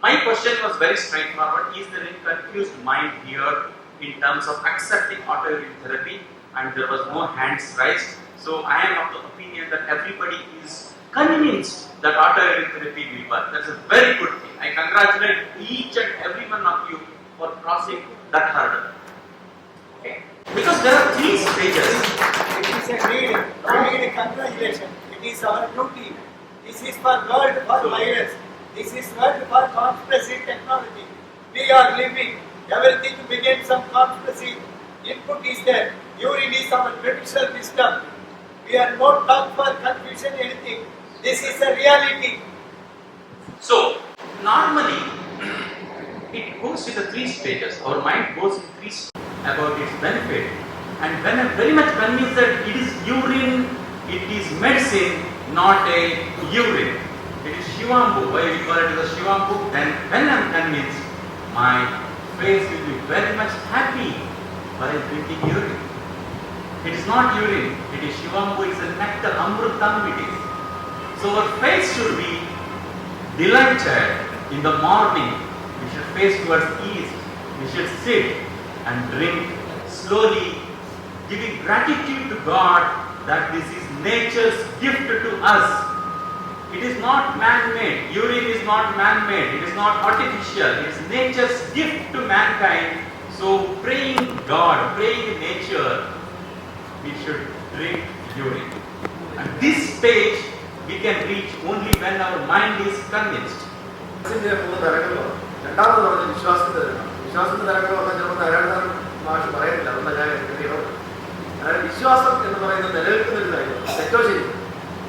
My question was very straightforward. Is there any confused mind here in terms of accepting autoimmune therapy? And there was no hands raised. So I am of the opinion that everybody is convinced that autoimmune therapy will work. That's a very good thing. I congratulate each and every one of you for crossing that hurdle. Okay? Because there are 3 stages. It is a need, no need congratulation. It is our duty. This is for world for virus. This is world for conspiracy technology. We are living. Everything begins from conspiracy. Input is there. Urine is our traditional wisdom. We are not talking for confusion anything. This is a reality. So, normally, it goes in the 3 stages. Our mind goes in 3 stages about its benefit. And when I'm very much convinced that it is urine, it is medicine, not a urine. It is Shivambu. Why we call it as a Shivambu? Then when I'm convinced, my face will be very much happy while drinking urine. It is not urine, it is Shivambu, it's a nectar, Amrutam it is. So our face should be delighted in the morning. We should face towards east. We should sit and drink slowly, giving gratitude to God that this is nature's gift to us. It is not man-made. Urine is not man-made. It is not artificial. It is nature's gift to mankind. So praying God, praying nature, we should drink urine. And this stage we can reach only when our mind is convinced. വിശ്വാസത്തിന്റെ 3 തരങ്ങളുണ്ട്. രണ്ടാമത് പറഞ്ഞ വിശ്വാസത്തിന്റെ തരങ്ങൾ. വിശ്വാസത്തിന്റെ തരങ്ങൾ പറഞ്ഞാൽ ചിലപ്പോൾ ധാരാളം മാഷ് പറയുന്നില്ല. അതുകൊണ്ട് ഞാൻ എഴുതിയത്. അതായത് വിശ്വാസം എന്ന് പറയുന്നത് നിലനിൽക്കുന്ന ഒരു കാര്യമാണ്. തെറ്റോ ശരി.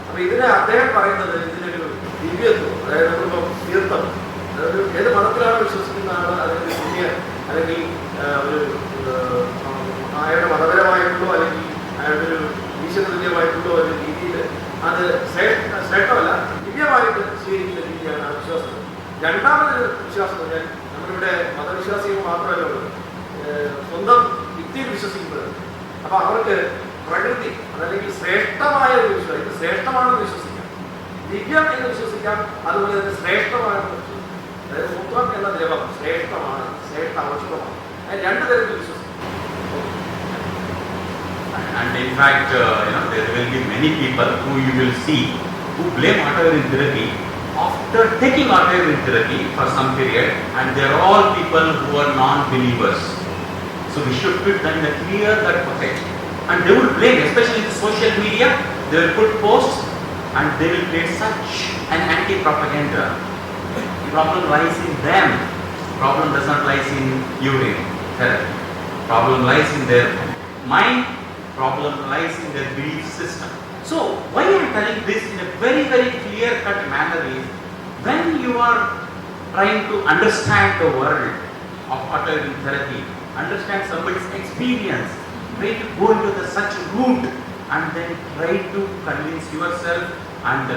അപ്പൊ ഇതിനെ അദ്ദേഹം പറയുന്നത് ഇതിനൊരു ദിവ്യത്വം, അതായത് നമ്മളിപ്പോൾ തീർത്ഥം, അതായത് ഏത് മതത്തിലാണ് വിശ്വസിക്കുന്ന ആൾ, അല്ലെങ്കിൽ പുണ്യ അല്ലെങ്കിൽ ഒരു അയാളുടെ മതപരമായിട്ടുള്ളോ അല്ലെങ്കിൽ അയാളുടെ ഒരു ഈശ്വരതുല്യമായിട്ടുള്ളോ ഒരു രീതിയിൽ അത് ശ്രേഷ്ഠമല്ല, ദിവ്യമായിട്ട് സ്വീകരിക്കുന്ന രീതിയാണ് ആ വിശ്വാസം. രണ്ടാമതൊരു വിശ്വാസം എന്ന് പറഞ്ഞാൽ നമ്മളിവിടെ മതവിശ്വാസികൾ മാത്രമല്ല ഉള്ളത്, സ്വന്തം യുക്തിയിൽ വിശ്വസിക്കുന്നത്. അപ്പൊ അവർക്ക് പ്രകൃതി അതല്ലെങ്കിൽ ശ്രേഷ്ഠമായ ഒരു വിശ്വാസം, ഇത് ശ്രേഷ്ഠമാണെന്ന് വിശ്വസിക്കാം, ദിവ്യം എന്ന് വിശ്വസിക്കാം, അതുപോലെ തന്നെ ശ്രേഷ്ഠമാണെന്ന് വിശ്വസിക്കാം. അതായത് മൂത്രം എന്ന ദ്രവം ശ്രേഷ്ഠമാണ്, ശ്രേഷ്ഠ ഔഷധമാണ്. അത് 2 തരത്തിൽ വിശ്വസിക്കും. And in fact, there will be many people who you will see who blame autoimmune therapy after taking autoimmune therapy for some period, and they are all people who are non-believers. So we should put them in a clear cut bucket. And they will blame, especially in social media, they will put posts and they will create such an anti-propaganda. The problem lies in them. Problem does not lie in urine therapy. Problem lies in their mind. Problem lies in their belief system. So why I am telling this in a very, very clear-cut manner is, when you are trying to understand the world of autoimmune therapy, understand somebody's experience, try to go into such route and then try to convince yourself, and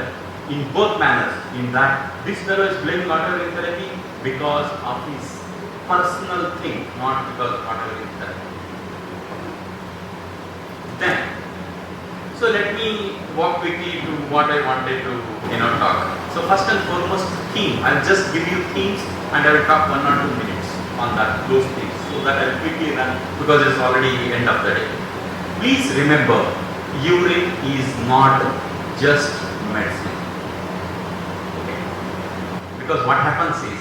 in both manners, in that this fellow is blaming autoimmune therapy because of his personal thing, not because of autoimmune therapy. Then, so let me walk quickly to what I wanted to talk. So first and foremost, theme. I'll just give you themes and I will talk 1 or 2 minutes on those themes, so that I'll quickly run because it's already end of the day. Please remember, urine is not just medicine. Okay? Because what happens is,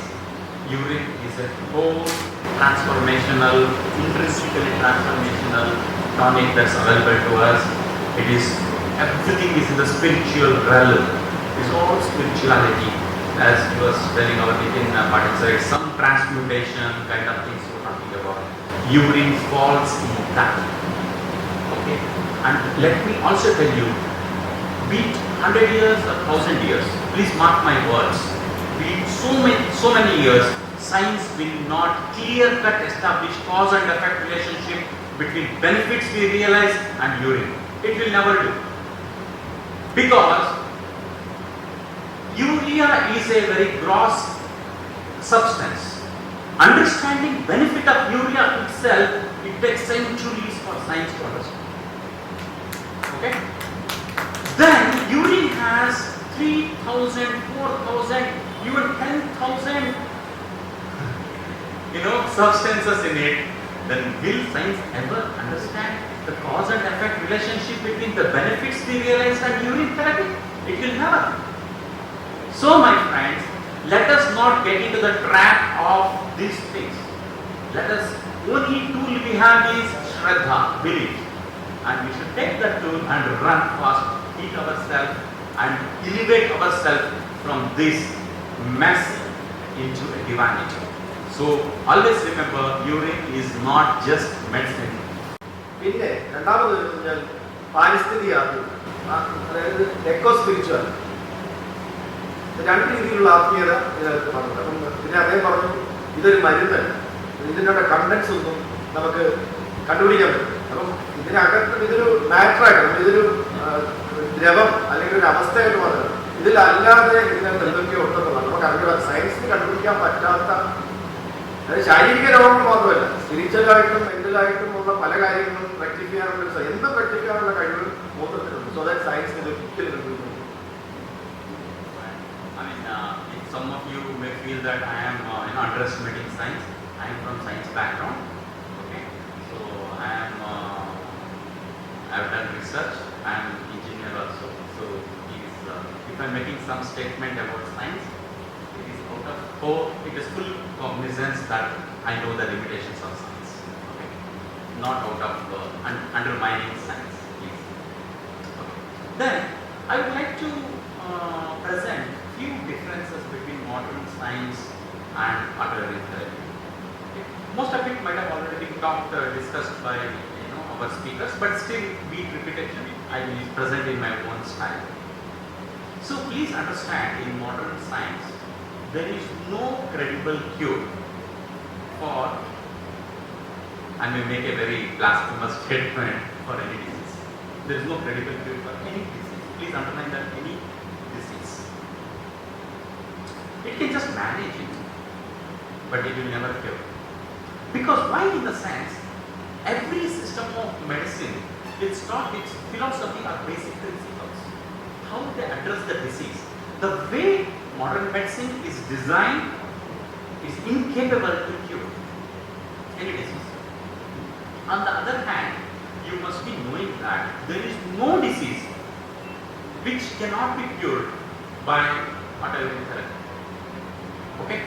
urine is a whole transformational, intrinsically transformational tonic that's available to us. It is, everything is in the spiritual realm. It's all spirituality. As he was telling our Nitin Patil, some transmutation kind of things we're talking about. Urine falls in that. Okay? And let me also tell you, be it 100 years or 1000 years, please mark my words, be it so many years, science will not clear-cut establish cause and effect relationship between benefits we realize and urine. It will never do. Because urea is a very gross substance. Understanding benefit of urea itself, it takes centuries for science to understand. Okay? Then urine has 3,000, 4,000, even 10,000 substances in it. Then will science ever understand the cause and effect relationship between the benefits we realize and urine therapy? It will never. So my friends, let us not get into the trap of these things. Let us, only tool we have is Shraddha, belief. And we should take that tool and run fast, heat ourselves and elevate ourselves from this mess into a divinity. So always remember, urine is not just medicine. പിന്നെ രണ്ടാമത് കഴിഞ്ഞാൽ പാരിസ്ഥിതിക അതായത് echo spiritual രണ്ട് രീതിയിലുള്ള ആത്മീയത ഇതിനകത്ത് പറഞ്ഞിട്ടുണ്ട്. അപ്പം പിന്നെ അദ്ദേഹം പറഞ്ഞു ഇതൊരു മരുന്ന്, ഇതിനുള്ള കണ്ടൻസ് ഒന്നും നമുക്ക് കണ്ടുപിടിക്കാൻ പറ്റും. അപ്പം ഇതിനകത്ത് ഇതൊരു മാറ്ററായിട്ട് ഇതൊരു ദ്രവം അല്ലെങ്കിൽ ഒരു അവസ്ഥയായിട്ട് പറഞ്ഞത് ഇതിലല്ലാതെ ഇതിനകത്ത് എന്തൊക്കെയോ ഉണ്ടെന്നുള്ളത് നമുക്ക് അറിയാം. സയൻസിന് കണ്ടുപിടിക്കാൻ പറ്റാത്ത, അതായത് ശാരീരിക രോഗങ്ങൾ മാത്രമല്ല, സ്പിരിച്വലായിട്ടും മെന്റലായിട്ടും ഉള്ള പല കാര്യങ്ങളും റെക്ടിഫിക്കാനുള്ള എന്തും റെക്ടിഫിക്കാനുള്ള കഴിവ് മൂത്രത്തിനുണ്ട്. സോ ദാറ്റ് സയൻസ് ഇത് ഒരിക്കലും കണ്ടുപിടിക്കുന്നു. Some of you may feel that I am underestimating science. I am from science background. Okay, so I have done research. I am engineer also. So if I am making some statement about science, it is it is full cognizance that I know the limitations of science. Okay, not out of undermining science. Please. Okay. Then I would like to present few differences between modern science and alternative therapy. Okay. Most of it might have already been discussed by our speakers, but still be repetition. I will present in my own style. So please understand, in modern science, there is no credible cure for, I may make a very blasphemous statement, for any disease. There is no credible cure for any disease. Please underline that, any disease. It can just manage it, but it will never cure. Because why? In the sense, every system of medicine, its philosophy or basic principles, how they address the disease. The way modern medicine is designed is incapable to cure any disease. On the other hand, you must be knowing that there is no disease which cannot be cured by alternative therapy. Okay?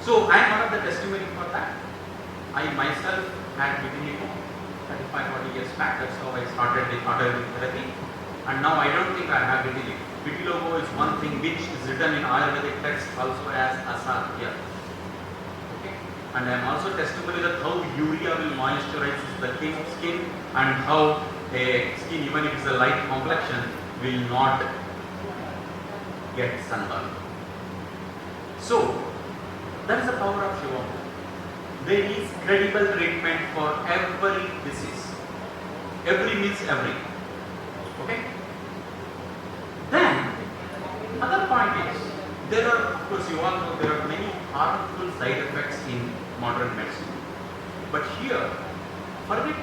So I am one of the testimony for that. I myself had vitiligo 35-40 years back. That's how I started with alternative therapy. And now I don't think I have vitiligo. Vitiligo is one thing which is written in Ayurvedic text also as asakya. Okay? And I am also testimony that how urea will moisturize the skin and how a skin, even if it's a light complexion, will not get sunburn. So, that is the power of Shiva. There is credible treatment for every disease. Every means every. Okay? Then, other point is, there are, of course you all know, there are many harmful side effects in modern medicine. But here, forget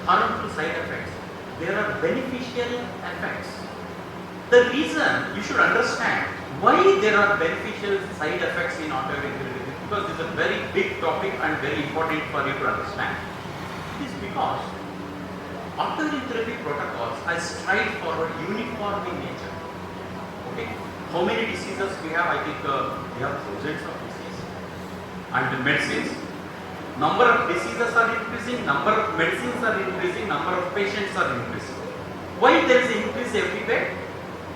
harmful side effects, there are beneficial effects. The reason you should understand why there are beneficial side effects in alternative therapy, because this is a very big topic and very important for you to understand. It is because alternative therapy protocols are straight forward, uniform in nature. Okay? How many diseases we have? I think we have thousands of diseases. And the medicines, number of diseases are increasing, number of medicines are increasing, number of patients are increasing. Why there is an increase everywhere?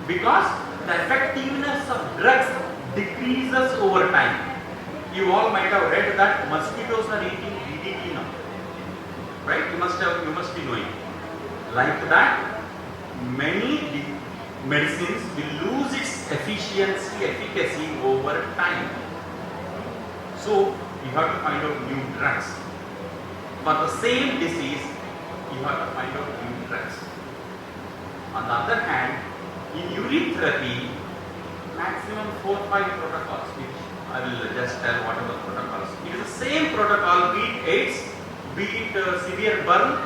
Because the effectiveness of drugs decreases over time. You all might have read that mosquitoes are eating DDT now. Right? You must be knowing. Like that, many medicines will lose its efficacy over time. So you have to find out new drugs. For the same disease, you have to find out new drugs. On the other hand, in urine therapy, maximum 4-5 protocols, which I will just tell what are the protocols. It is the same protocol, be it AIDS, be it severe burn,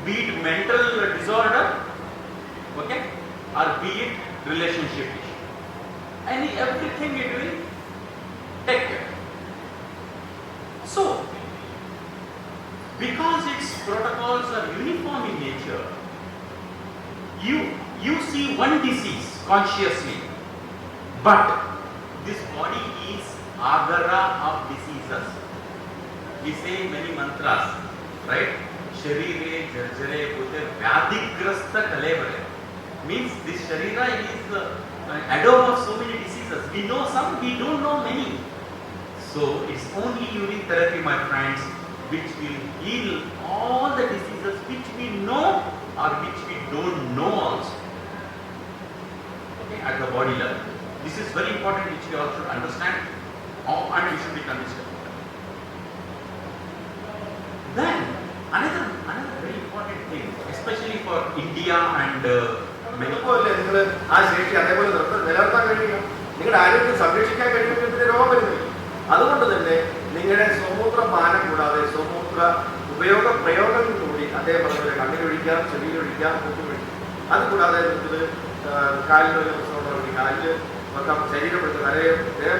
be it mental disorder, okay, or be it relationship issue. Everything it will take care. So, because its protocols are uniform in nature, you see one disease consciously, but this body is agara of diseases. We say many mantras, right? Sharire, jarjare, pute, vyadigrasta kalevare. Means this sharira is adorned of so many diseases. We know some, we don't know many. So it's only urine therapy, my friends, which will heal all the diseases which we know or which we don't know also. Okay, at the body level. This is very important, which we all should understand, and we should be convinced about. Then another very important thing, especially for India and many. നിങ്ങൾ ആ ശേഷി അതേപോലെ നിലനിർത്താൻ കഴിയുക, നിങ്ങളുടെ ആരോഗ്യം സംരക്ഷിക്കാൻ കഴിയുമെങ്കിൽ രോഗം വരുന്നില്ല. അതുകൊണ്ട് തന്നെ നിങ്ങളുടെ സ്വമൂത്രപാനം കൂടാതെ സ്വമൂത്ര പ്രയോഗങ്ങളിലൂടെ അദ്ദേഹം പറഞ്ഞ കണ്ണിലൊഴിക്കാം, ചെവിയിലൊഴിക്കാം, മൂക്കിലൊഴിക്കാം. അതുകൂടാതെ നിങ്ങൾക്ക് കാലിലൊരു പ്രശ്നമുണ്ടെങ്കിൽ കാലിൽ വെക്കാം, ശരീരപ്പെടുത്തുക, തലയെ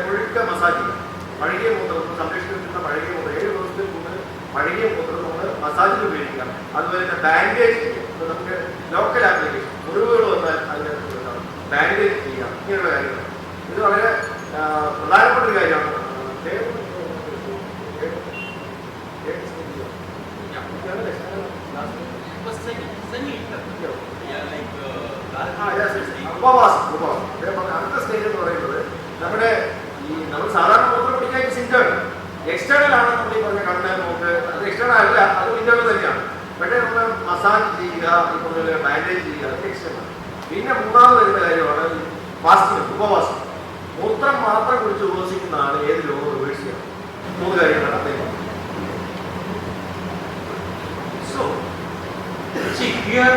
മുഴുക്ക മസാജ് ചെയ്യാം. പഴകിയ മൂത്രം സംരക്ഷിക്കുന്ന പഴകിയ മൂത്രം 7 ദിവസത്തിൽ കൂടുതൽ പഴകിയ മൂത്രം നമ്മൾ മസാജിൽ ഉപയോഗിക്കാം. അതുപോലെ തന്നെ ബാൻഡേജ്, നമുക്ക് ലോക്കൽ ആപ്ലിക്കേഷൻ, മുറിവുകൾ വന്നാൽ അതിനകത്ത് ബാൻഡേജ് ചെയ്യാം. ഇങ്ങനെയുള്ള കാര്യങ്ങൾ ഇത് വളരെ പ്രധാനപ്പെട്ട ഒരു കാര്യമാണ്. അടുത്ത സ്റ്റേജ് എന്ന് പറയുന്നത് നമ്മുടെ നമ്മൾ സാധാരണ മൂത്രം പിടിക്കാൻ സിന്റേണൽ, എക്സ്റ്റേണൽ ആണ്. നമ്മൾ ഈ പറഞ്ഞ കണ്ണ്, മൂക്ക്, അത് എക്സ്റ്റേണൽ അല്ല, അത് ഇന്റേണൽ തന്നെയാണ്. പക്ഷേ നമ്മൾ മസാജ് ചെയ്യുക, ഇപ്പോൾ ബാൻഡേജ് ചെയ്യുക, അതൊക്കെ എക്സ്റ്റേണൽ. പിന്നെ മൂന്നാമത് വരുന്ന കാര്യമാണ് ഫാസ്റ്റിംഗ്, ഉപവാസം. മൂത്രം മാത്രം കുറിച്ച് ഉപവസിക്കുന്നതാണ് ഏത് രോഗം റിവേഴ്സ് ചെയ്യണം. 3 കാര്യങ്ങളാണ് അദ്ദേഹം. So, see here,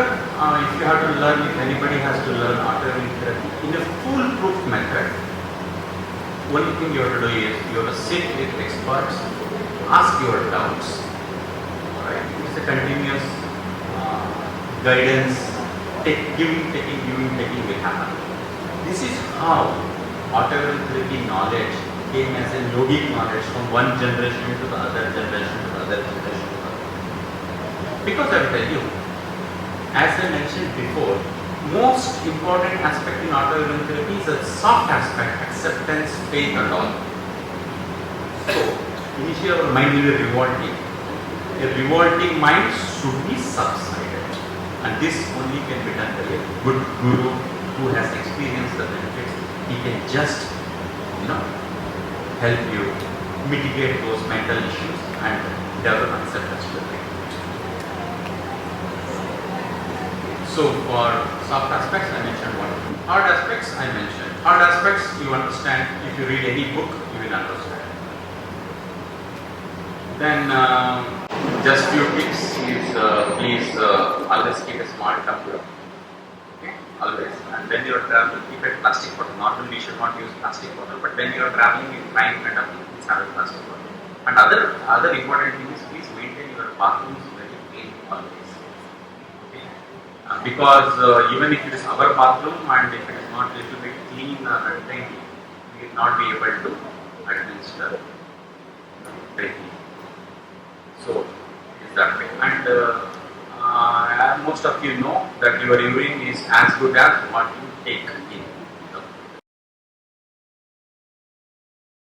if you have to learn, if anybody has to learn arterial therapy in a foolproof method, one thing you have to do is you have to sit with experts, ask your doubts. Alright, it's a continuous guidance, giving, taking will happen. This is how arterial therapy knowledge came as a yogic knowledge from one generation to the other generation to the other generation. Because I will tell you, as I mentioned before, most important aspect in arterial therapy is a soft aspect, acceptance, faith and all. So, initially our mind will be revolting. A revolting mind should be subsided. And this only can be done by a good guru who has experienced the benefits. He can just, help you mitigate those mental issues and develop acceptance to the treatment. So for soft aspects I mentioned one. Hard aspects I mentioned. Hard aspects you understand if you read any book, you will understand. Then just few tips is please always keep a small tumbler. Okay, always. And when you are traveling, keep a plastic bottle. Normally we should not use plastic bottle, but when you are traveling, you try and kind of have a plastic bottle. And other important thing is please maintain your bathrooms very clean always. Okay, because even if it is our bathroom and if it is not little bit clean or tidy, we will not be able to administer treatment. So it is that way. And most of you know that your urine is as good as what you take in.